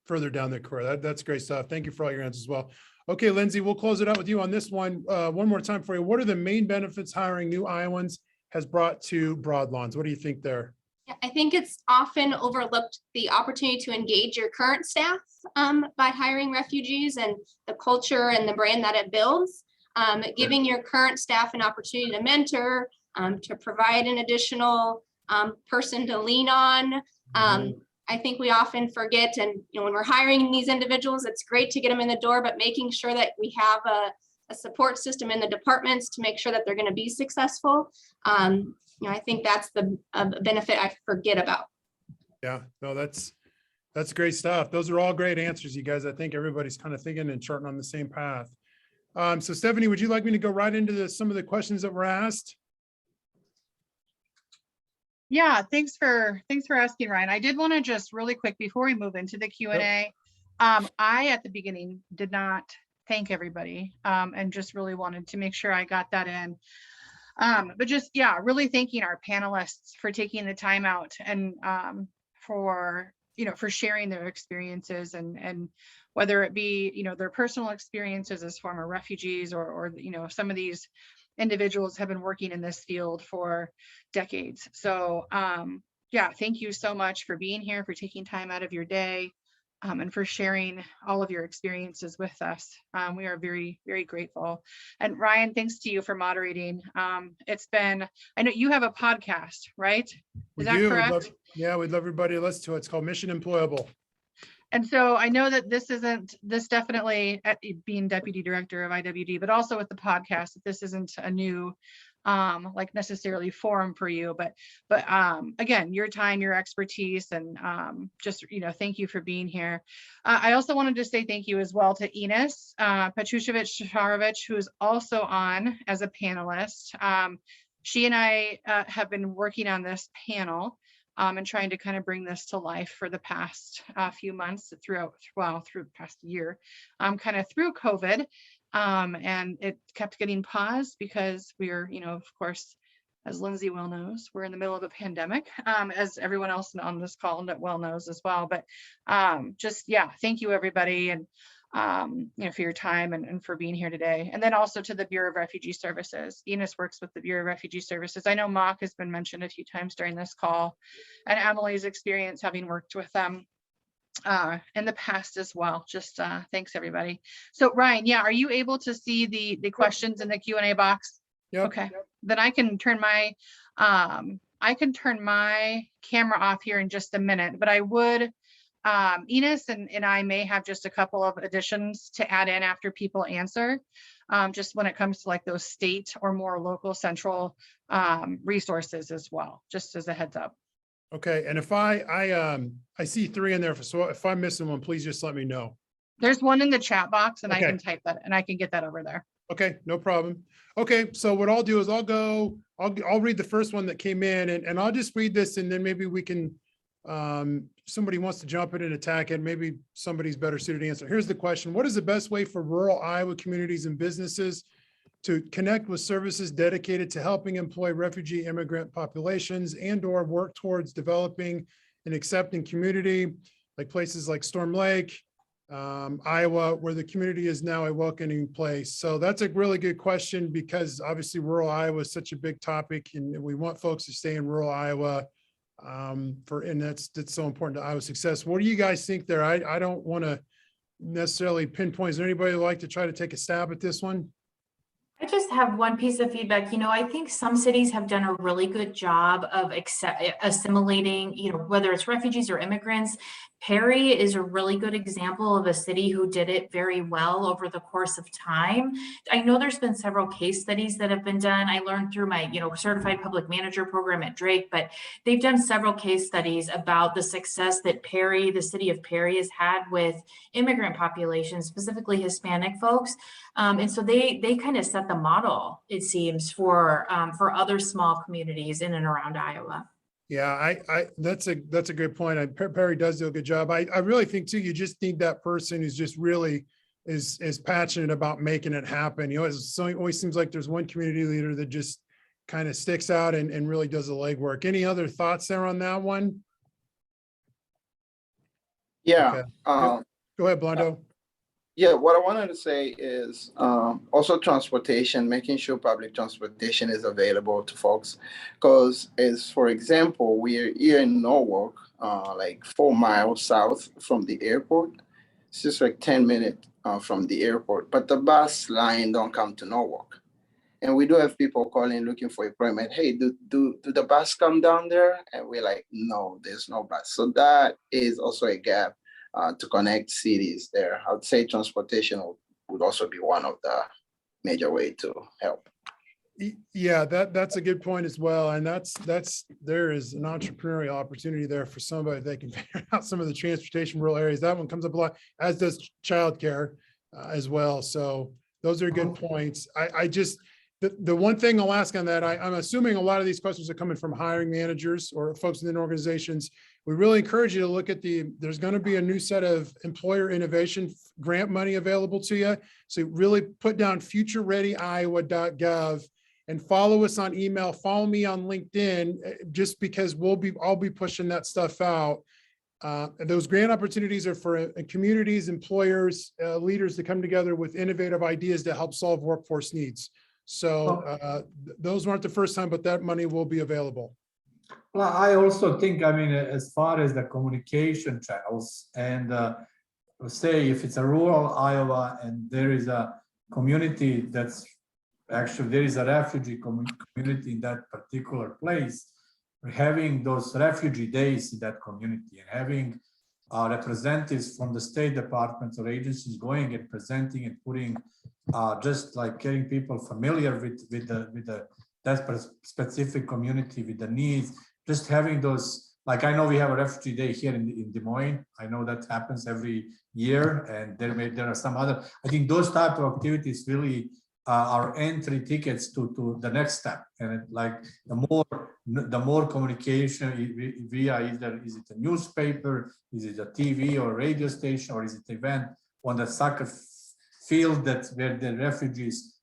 further down their career. That's great stuff. Thank you for all your answers as well. Okay, Lindsay, we'll close it out with you on this one. One more time for you. What are the main benefits hiring new Iowans has brought to Broadlawns? What do you think there? Yeah, I think it's often overlooked the opportunity to engage your current staff by hiring refugees and the culture and the brand that it builds. Giving your current staff an opportunity to mentor, to provide an additional person to lean on. I think we often forget, and when we're hiring these individuals, it's great to get them in the door, but making sure that we have a support system in the departments to make sure that they're going to be successful. I think that's the benefit I forget about. Yeah, no, that's great stuff. Those are all great answers, you guys. I think everybody's kind of thinking and charting on the same path. So Stephanie, would you like me to go right into some of the questions that were asked? Yeah, thanks for asking, Ryan. I did want to just really quick before we move into the Q&A, I at the beginning did not thank everybody and just really wanted to make sure I got that in. But just, yeah, really thanking our panelists for taking the time out and for sharing their experiences and whether it be, their personal experiences as former refugees or some of these individuals have been working in this field for decades. So yeah, thank you so much for being here, for taking time out of your day and for sharing all of your experiences with us. We are very, very grateful. And Ryan, thanks to you for moderating. It's been, I know you have a podcast, right? Is that correct? Yeah, we'd love everybody to listen to it. It's called Mission Employable. And so I know that this definitely, being deputy director of IWD, but also with the podcast, this isn't a new like necessarily forum for you, but again, your time, your expertise, and just, thank you for being here. I also wanted to say thank you as well to Ines Petrushevich-Sharovich, who's also on as a panelist. She and I have been working on this panel and trying to kind of bring this to life for the past few months through the past year, kind of through COVID. And it kept getting paused because we're, of course, as Lindsay well knows, we're in the middle of a pandemic, as everyone else on this call well knows as well. But just, yeah, thank you everybody. And for your time and for being here today. And then also to the Bureau of Refugee Services. Enos works with the Bureau of Refugee Services. I know Mock has been mentioned a few times during this call, and Emily's experience having worked with them in the past as well. Just thanks everybody. So Ryan, yeah, are you able to see the questions in the Q&A box? Yep. Okay, then I can turn my camera off here in just a minute, but I would Enos and I may have just a couple of additions to add in after people answer, just when it comes to like those state or more local central resources as well, just as a heads up. Okay, and if I see 3 in there, so if I'm missing one, please just let me know. There's one in the chat box and Okay. I can type that and I can get that over there. Okay, no problem. Okay, so what I'll do is I'll read the first one that came in and I'll just read this and then maybe we can, somebody wants to jump in and attack it. Maybe somebody's better suited to answer. Here's the question. What is the best way for rural Iowa communities and businesses to connect with services dedicated to helping employ refugee immigrant populations and/or work towards developing an accepting community, like places like Storm Lake, Iowa, where the community is now a welcoming place? So that's a really good question because obviously rural Iowa is such a big topic and we want folks to stay in rural Iowa. And that's so important to Iowa success. What do you guys think there? I don't want to necessarily pinpoint. Is there anybody who'd like to try to take a stab at this one? I just have one piece of feedback. I think some cities have done a really good job of assimilating, whether it's refugees or immigrants. Perry is a really good example of a city who did it very well over the course of time. I know there's been several case studies that have been done. I learned through my, certified public manager program at Drake, but they've done several case studies about the success that Perry, the city of Perry, has had with immigrant populations, specifically Hispanic folks. And so they kind of set the model, it seems, for other small communities in and around Iowa. Yeah, that's a great point. Perry does do a good job. I really think too, you just need that person who's just really is passionate about making it happen. You know, it always seems like there's one community leader that just kind of sticks out and really does the legwork. Any other thoughts there on that one? Yeah. Okay. Go ahead, Blondo. Yeah, what I wanted to say is also transportation, making sure public transportation is available to folks. Because as for example, we're here in Norwalk, like 4 miles south from the airport. It's just like 10 minutes from the airport, but the bus line don't come to Norwalk. And we do have people calling looking for employment. Hey, do the bus come down there? And we're like, no, there's no bus. So that is also a gap to connect cities there. I would say transportation would also be one of the major way to help. Yeah, that's a good point as well. And there is an entrepreneurial opportunity there for somebody that can figure out some of the transportation rural areas. That one comes up a lot, as does childcare as well. So those are good points. I just, the one thing I'll ask on that, I'm assuming a lot of these questions are coming from hiring managers or folks within organizations. We really encourage you to look at there's going to be a new set of employer innovation grant money available to you. So really put down futurereadyiowa.gov and follow us on email, follow me on LinkedIn, just because I'll be pushing that stuff out. Those grant opportunities are for communities, employers, leaders to come together with innovative ideas to help solve workforce needs. So those weren't the first time, but that money will be available. Well, I also think, I mean, as far as the communication channels and say if it's a rural Iowa and there is a community that's actually, there is a refugee community in that particular place, having those refugee days in that community and having representatives from the State Department or agencies going and presenting and putting just like getting people familiar with that specific community, with the needs, just having those, like I know we have a refugee day here in Des Moines. I know that happens every year, and there are some other, I think those type of activities really are entry tickets to the next step. And like the more communication via either, is it a newspaper, is it a TV or radio station, or is it event on the soccer field where the refugees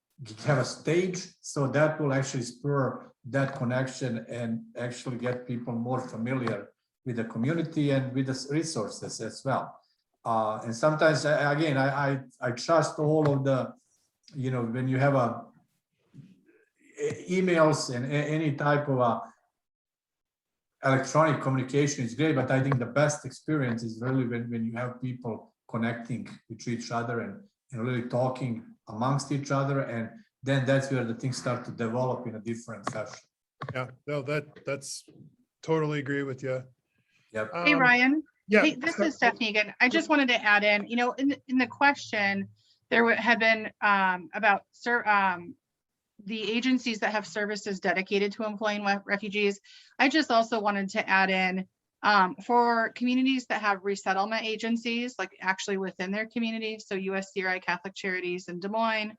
have a stage, so that will actually spur that connection and actually get people more familiar with the community and with the resources as well. And sometimes, again, I trust all of the, you know, when you have emails and any type of electronic communication is great, but I think the best experience is really when you have people connecting with each other and really talking amongst each other, and then that's where the things start to develop in a different fashion. Yeah, no, that's totally agree with you. Yep. Hey, Ryan. Yeah. Hey, this is Stephanie again. I just wanted to add in, you know, in the question, there had been about the agencies that have services dedicated to employing refugees. I just also wanted to add in for communities that have resettlement agencies, like actually within their community. So USCRI Catholic Charities in Des Moines,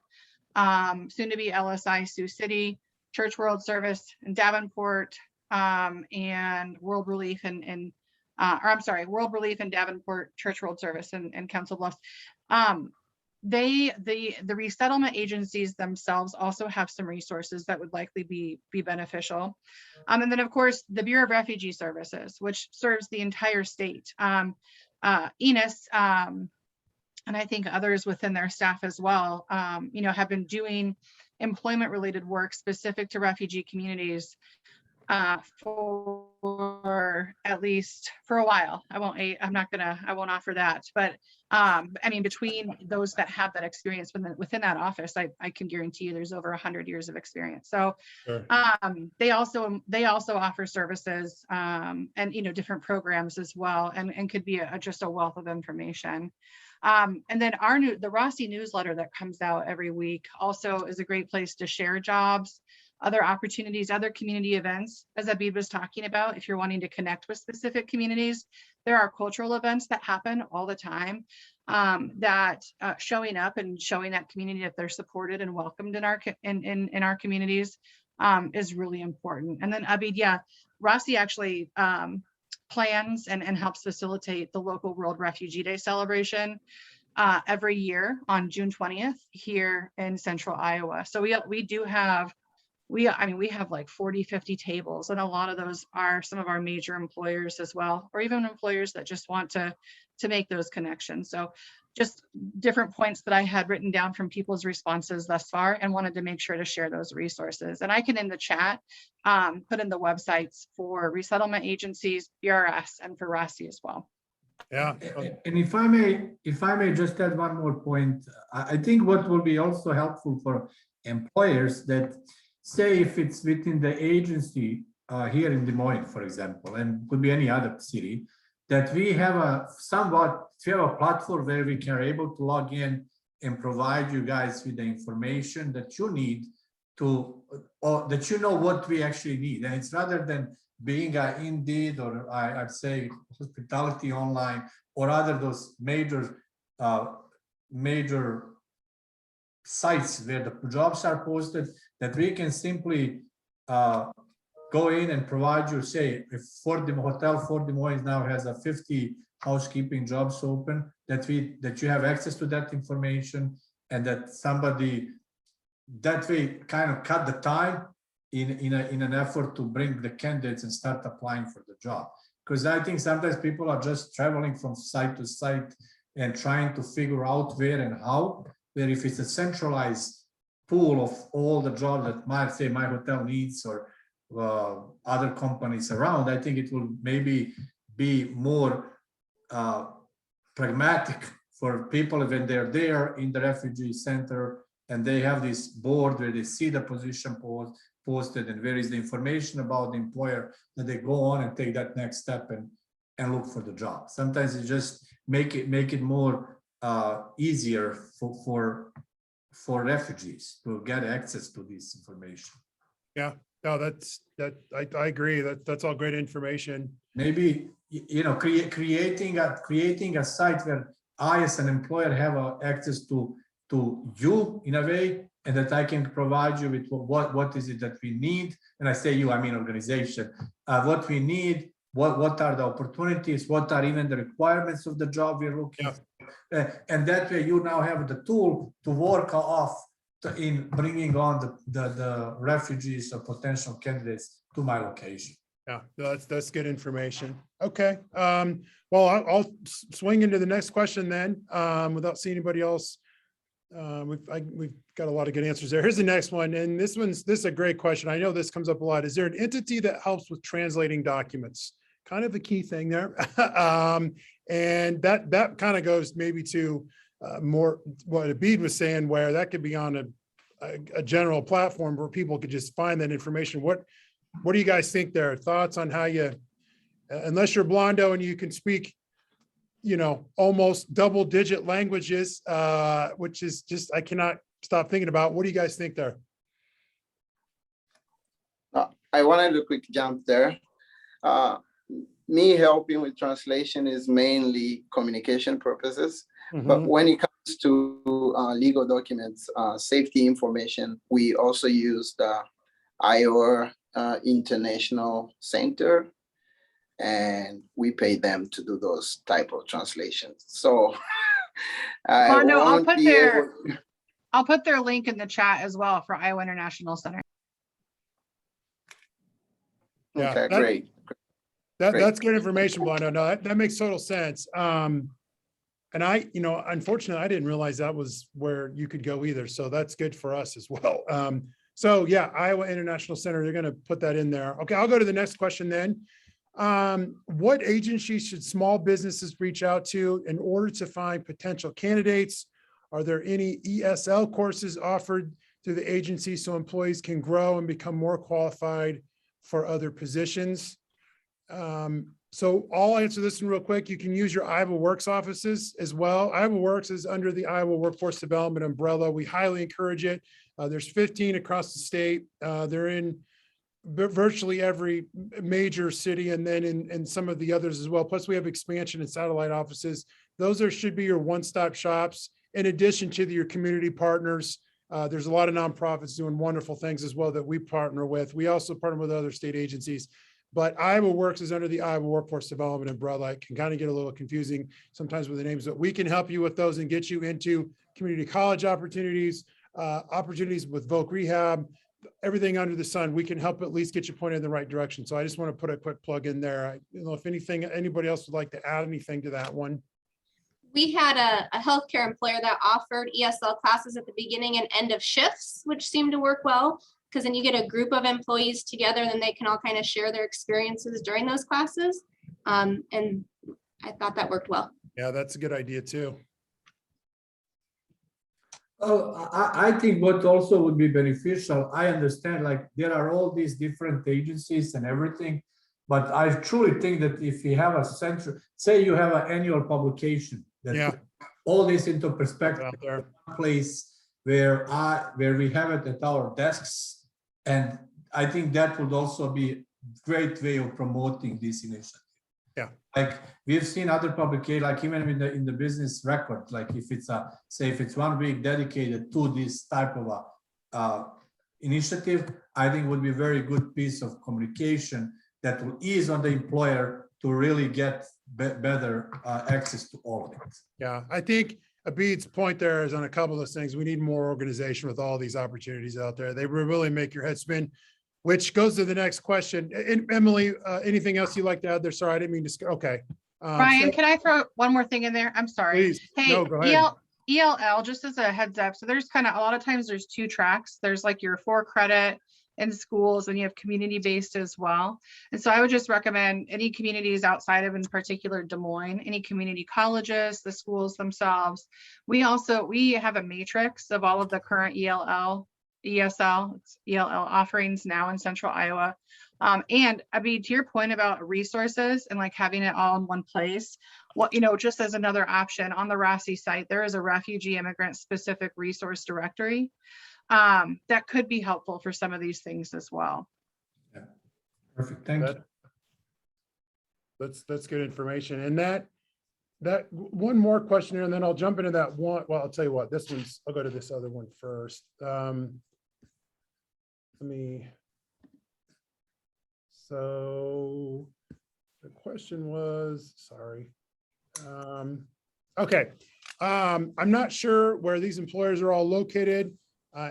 soon to be LSI Sioux City, Church World Service in Davenport, and World Relief World Relief in Davenport, Church World Service in Council Bluffs. The resettlement agencies themselves also have some resources that would likely be beneficial. And then of course, the Bureau of Refugee Services, which serves the entire state. Enos, and I think others within their staff as well, you know, have been doing employment related work specific to refugee communities for at least for a while. I won't offer that, but I mean, between those that have that experience within that office, I can guarantee you there's over 100 years of experience. So Sure. they also offer services and, you know, different programs as well, and could be just a wealth of information. And then the Rossi newsletter that comes out every week also is a great place to share jobs, other opportunities, other community events, as Abid was talking about. If you're wanting to connect with specific communities, there are cultural events that happen all the time that showing up and showing that community that they're supported and welcomed in our communities is really important. And then Abid, yeah, Rossi actually plans and helps facilitate the local World Refugee Day celebration. every year on June 20th here in central Iowa. So we do have, I mean, we have like 40, 50 tables, and a lot of those are some of our major employers as well, or even employers that just want to make those connections. So just different points that I had written down from people's responses thus far, and wanted to make sure to share those resources. And I can in the chat put in the websites for resettlement agencies, BRS, and for RASI as well. Yeah. And if I may just add one more point, I think what will be also helpful for employers that say if it's within the agency here in Des Moines, for example, and could be any other city, that we have a platform where we can able to log in and provide you guys with the information that you need to, or that you know what we actually need. And it's rather than being Indeed, or I'd say Hospitality Online, or other those major sites where the jobs are posted, that we can simply go in and provide you, say, if Hotel Fort Des Moines now has a 50 housekeeping jobs open, that you have access to that information, and that somebody that way kind of cut the time in an effort to bring the candidates and start applying for the job. Because I think sometimes people are just traveling from site to site and trying to figure out where and how, where if it's a centralized pool of all the jobs that might say my hotel needs, or other companies around, I think it will maybe be more pragmatic for people when they're there in the refugee center and they have this board where they see the position posted and where is the information about the employer, that they go on and take that next step and look for the job. Sometimes it just make it more easier for refugees to get access to this information. Yeah, no, I agree. That's all great information. Maybe, you know, creating a site where I as an employer have access to you in a way, and that I can provide you with what is it that we need. And I say you, I mean organization, what we need, what are the opportunities, what are even the requirements of the job we're looking for. And that way you now have the tool to work off in bringing on the refugees or potential candidates to my location. Yeah, that's good information. Okay. Well, I'll swing into the next question then, without seeing anybody else. We've got a lot of good answers there. Here's the next one. And this is a great question. I know this comes up a lot. Is there an entity that helps with translating documents? Kind of the key thing there. And that kind of goes maybe to more what Abid was saying, where that could be on a general platform where people could just find that information. What do you guys think there? Thoughts on how you, unless you're Blondo and you can speak, you know, almost double-digit languages, which is just, I cannot stop thinking about. What do you guys think there? I wanted to quick jump there. Me helping with translation is mainly communication purposes. But when it comes to legal documents, safety information, we also use the Iowa International Center, and we pay them to do those type of translations. So I'll put their link in the chat as well for Iowa International Center. Yeah, okay, great. That's good information, Blondo. No, that makes total sense. And unfortunately, I didn't realize that was where you could go either. So that's good for us as well. So yeah, Iowa International Center, they're going to put that in there. Okay, I'll go to the next question then. What agencies should small businesses reach out to in order to find potential candidates? Are there any ESL courses offered through the agency so employees can grow and become more qualified for other positions? So I'll answer this one real quick. You can use your Iowa Works offices as well. Iowa Works is under the Iowa Workforce Development umbrella. We highly encourage it. There's 15 across the state. They're in virtually every major city, and then in some of the others as well. Plus we have expansion and satellite offices. Those should be your one-stop shops in addition to your community partners. There's a lot of nonprofits doing wonderful things as well that we partner with. We also partner with other state agencies. but Iowa Works is under the Iowa Workforce Development umbrella. It can kind of get a little confusing sometimes with the names, but we can help you with those and get you into community college opportunities, opportunities with voc rehab, everything under the sun. We can help at least get you pointed in the right direction. So I just want to put a quick plug in there. I, you know, if anything, anybody else would like to add anything to that one. We had a healthcare employer that offered ESL classes at the beginning and end of shifts, which seemed to work well, because then you get a group of employees together, and then they can all kind of share their experiences during those classes. And I thought that worked well. Yeah, that's a good idea too. Oh, I think what also would be beneficial, I understand, like, there are all these different agencies and everything, but I truly think that if you have a central, say you have an annual publication that Yeah. put all this into perspective, Out there. place where we have it at our desks, and I think that would also be a great way of promoting this initiative. Yeah. Like we've seen other publications, like even in the business record, like if it's say if it's 1 week dedicated to this type of a initiative, I think would be a very good piece of communication that will ease on the employer to really get better access to all of it. Yeah, I think Abid's point there is on a couple of things. We need more organization with all these opportunities out there. They really make your head spin, which goes to the next question. And Emily, anything else you'd like to add there? Sorry, I didn't mean to, okay. Ryan, can I throw one more thing in there? I'm sorry. Please, Hey, no, go ahead. ELL, just as a heads up. So there's kind of, a lot of times there's 2 tracks. There's like your 4 credit in schools, and you have community-based as well. And so I would just recommend any communities outside of, in particular, Des Moines, any community colleges, the schools themselves. We have a matrix of all of the current ESL offerings now in Central Iowa. And Abid, to your point about resources and like having it all in one place, just as another option on the RASI site, there is a refugee immigrant specific resource directory that could be helpful for some of these things as well. Yeah. Perfect. Thank you. That's good information. And that one more question here, and then I'll jump into that one. Well, I'll tell you what, I'll go to this other one first. So the question was, sorry. Okay. I'm not sure where these employers are all located.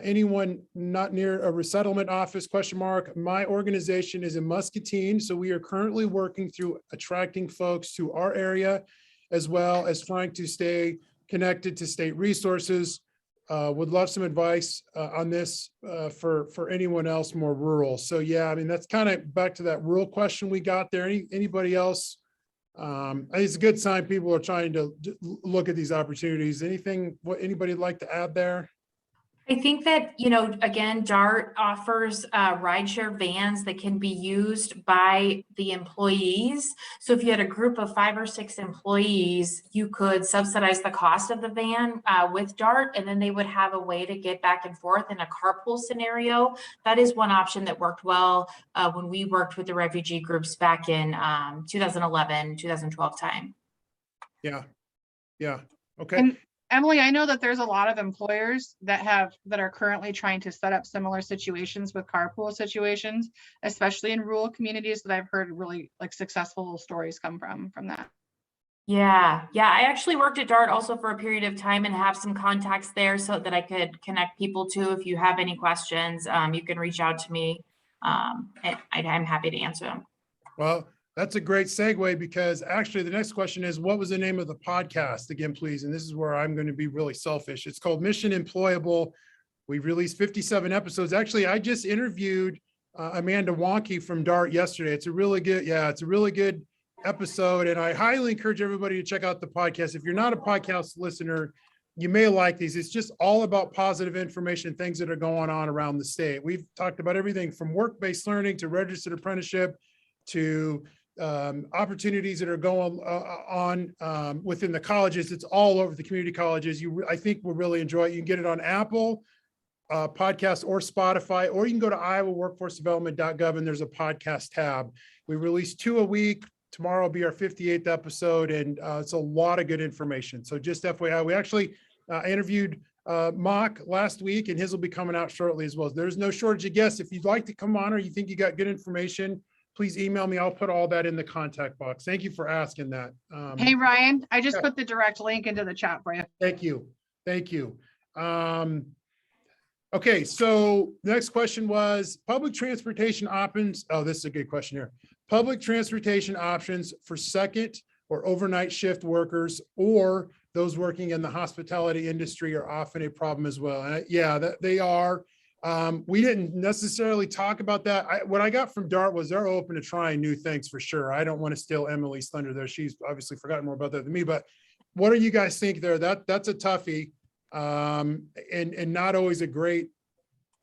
Anyone not near a resettlement office, ? My organization is in Muscatine, so we are currently working through attracting folks to our area, as well as trying to stay connected to state resources. Would love some advice on this for anyone else more rural. So yeah, I mean, that's kind of back to that rural question we got there. Anybody else? I think it's a good sign people are trying to look at these opportunities. Anybody like to add there? I think that, again, DART offers rideshare vans that can be used by the employees. So if you had a group of 5 or 6 employees, you could subsidize the cost of the van with DART, and then they would have a way to get back and forth in a carpool scenario. That is one option that worked well when we worked with the refugee groups back in 2011, 2012 time. Yeah. Okay. And Emily, I know that there's a lot of employers that are currently trying to set up similar situations with carpool situations, especially in rural communities, that I've heard really like successful stories come from that. Yeah. I actually worked at DART also for a period of time and have some contacts there so that I could connect people to. If you have any questions, you can reach out to me. I'm happy to answer them. Well, that's a great segue, because actually the next question is, what was the name of the podcast again, please? And this is where I'm going to be really selfish. It's called Mission Employable. We've released 57 episodes. Actually, I just interviewed Amanda Wonke from DART yesterday. It's a really good episode. And I highly encourage everybody to check out the podcast. If you're not a podcast listener, you may like these. It's just all about positive information, things that are going on around the state. We've talked about everything from work-based learning to registered apprenticeship to opportunities that are going on within the colleges. It's all over the community colleges. I think we'll really enjoy it. You can get it on Apple Podcast or Spotify, or you can go to iowaworkforcedevelopment.gov and there's a podcast tab. We release 2 a week. Tomorrow will be our 58th episode, and it's a lot of good information. So just FYI, we actually interviewed Mock last week, and his will be coming out shortly as well. There's no shortage of guests. If you'd like to come on, or you think you got good information, please email me. I'll put all that in the contact box. Thank you for asking that. Hey, Ryan, I just yeah. put the direct link into the chat for you. Thank you. Thank you. Okay, so the next question was public transportation options. Oh, this is a good question here. Public transportation options for second or overnight shift workers or those working in the hospitality industry are often a problem as well. And yeah, that they are. We didn't necessarily talk about that. What I got from DART was they're open to trying new things for sure. I don't want to steal Emily's thunder there. She's obviously forgotten more about that than me, but what do you guys think there? That's a toughie. And not always a great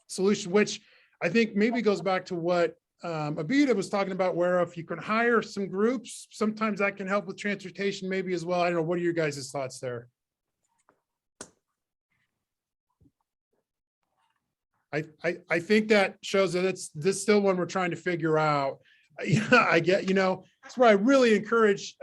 solution, which I think maybe goes back to what Abid was talking about, where if you can hire some groups, sometimes that can help with transportation maybe as well. I don't know. What are your guys' thoughts there? I think that shows that this still one we're trying to figure out. Yeah, I get, that's where I really encourage,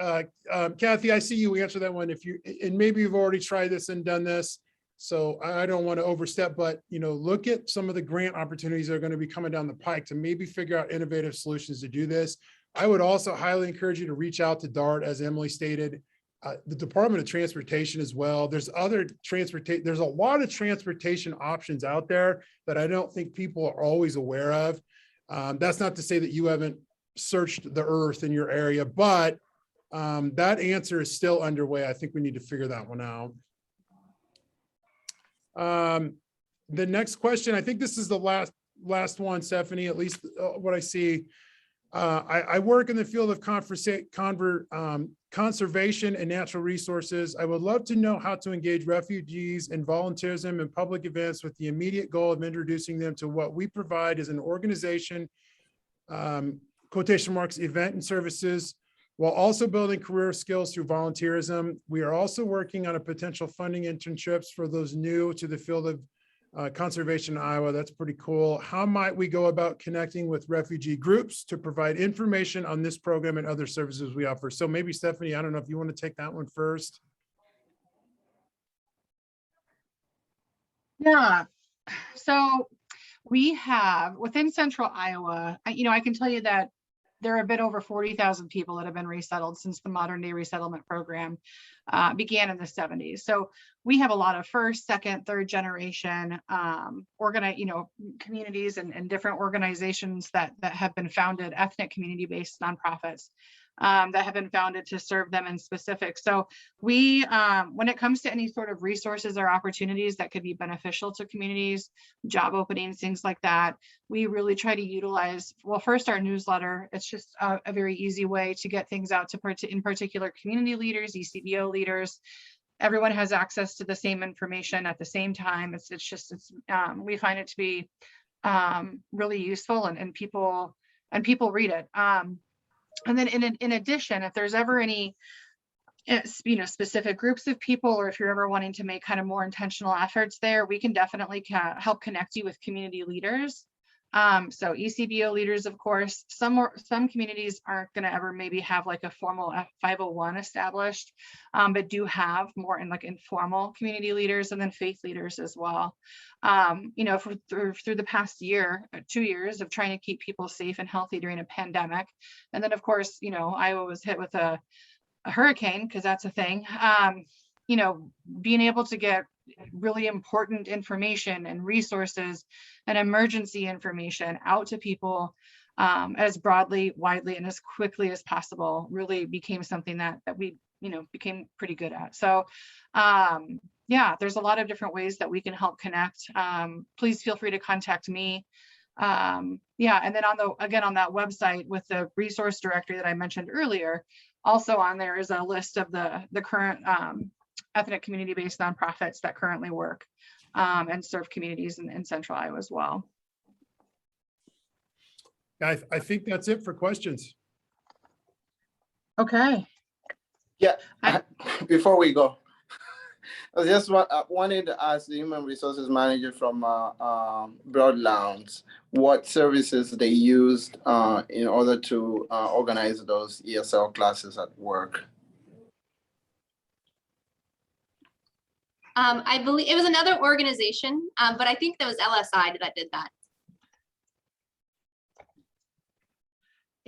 Kathy, I see you answer that one. And maybe you've already tried this and done this. So I don't want to overstep, but look at some of the grant opportunities that are going to be coming down the pike to maybe figure out innovative solutions to do this. I would also highly encourage you to reach out to DART, as Emily stated, the Department of Transportation as well. There's there's a lot of transportation options out there that I don't think people are always aware of. That's not to say that you haven't searched the earth in your area, but that answer is still underway. I think we need to figure that one out. The next question, I think this is the last one, Stephanie, at least what I see. I work in the field of conservation and natural resources. I would love to know how to engage refugees in volunteerism and public events with the immediate goal of introducing them to what we provide as an organization, quotation marks, event and services, while also building career skills through volunteerism. We are also working on a potential funding internships for those new to the field of conservation in Iowa. That's pretty cool. How might we go about connecting with refugee groups to provide information on this program and other services we offer? So maybe Stephanie, I don't know if you want to take that one first. Yeah, so we have within central Iowa, I can tell you that there have been over 40,000 people that have been resettled since the modern day resettlement program began in the 70s. So we have a lot of first, second, third generation communities and different organizations that have been founded, ethnic community-based nonprofits that have been founded to serve them in specific. So we, when it comes to any sort of resources or opportunities that could be beneficial to communities, job openings, things like that, we really try to utilize, well, first our newsletter. It's just a very easy way to get things out to in particular community leaders, ECBO leaders. Everyone has access to the same information at the same time. We find it to be really useful and people read it. And then in addition, if there's ever any, specific groups of people, or if you're ever wanting to make kind of more intentional efforts there, we can definitely help connect you with community leaders. So ECBO leaders, of course, some communities aren't going to ever maybe have like a formal 501 established, but do have more in like informal community leaders, and then faith leaders as well. Through the past 2 years of trying to keep people safe and healthy during a pandemic. And then of course, Iowa was hit with a hurricane, because that's a thing. Being able to get really important information and resources and emergency information out to people as broadly, widely, and as quickly as possible really became something that we became pretty good at. So yeah, there's a lot of different ways that we can help connect. Please feel free to contact me. Yeah, and then on that website with the resource directory that I mentioned earlier, also on there is a list of the current ethnic community-based nonprofits that currently work and serve communities in central Iowa as well. I think that's it for questions. Okay. Yeah, before we go, I just wanted to ask the human resources manager from Broadlawns what services they used in order to organize those ESL classes at work. I believe it was another organization, but I think that was LSI that did that.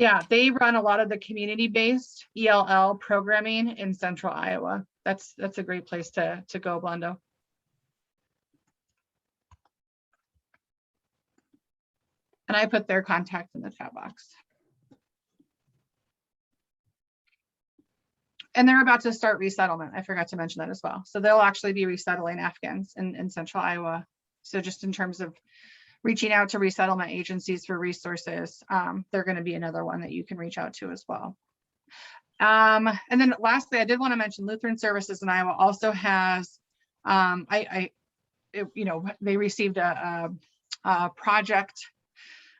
Yeah, they run a lot of the community-based ELL programming in central Iowa. That's a great place to go, Blondo. And I put their contact in the chat box. And they're about to start resettlement. I forgot to mention that as well. So they'll actually be resettling Afghans in central Iowa. So just in terms of reaching out to resettlement agencies for resources, they're going to be another one that you can reach out to as well. And then lastly, I did want to mention Lutheran Services in Iowa also has, they received a project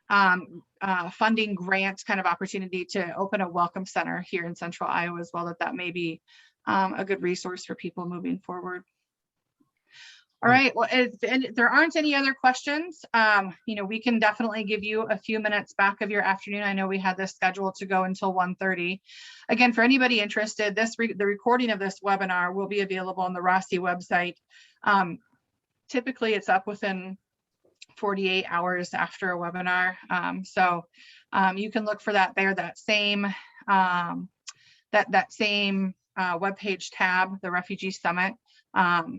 funding grant kind of opportunity to open a welcome center here in central Iowa as well, that may be a good resource for people moving forward. All right, well, if there aren't any other questions, we can definitely give you a few minutes back of your afternoon. I know we had this scheduled to go until 1:30. Again, for anybody interested, the recording of this webinar will be available on the ROSI website. Typically, it's up within 48 hours after a webinar. So you can look for that there, that same webpage tab, the Refugee Summit,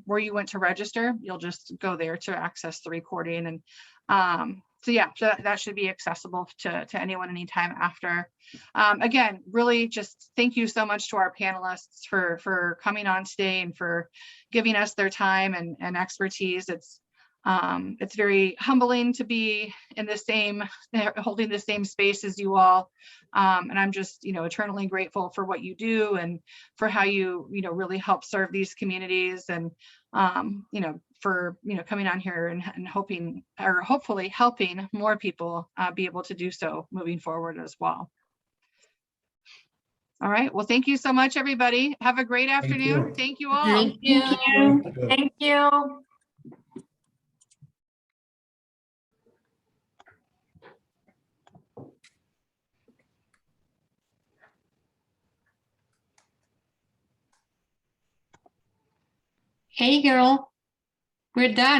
where you went to register. You'll just go there to access the recording. And so yeah, that should be accessible to anyone anytime after. Again, really just thank you so much to our panelists for coming on today and for giving us their time and expertise. It's very humbling to be in the same, holding the same space as you all. And I'm just, eternally grateful for what you do and for how you, really help serve these communities and, for, coming on here and hoping, or hopefully helping more people be able to do so moving forward as well. All right. Well, thank you so much, everybody. Have a great afternoon. Thank you all. Thank you. Thank you. Hey girl, we're done.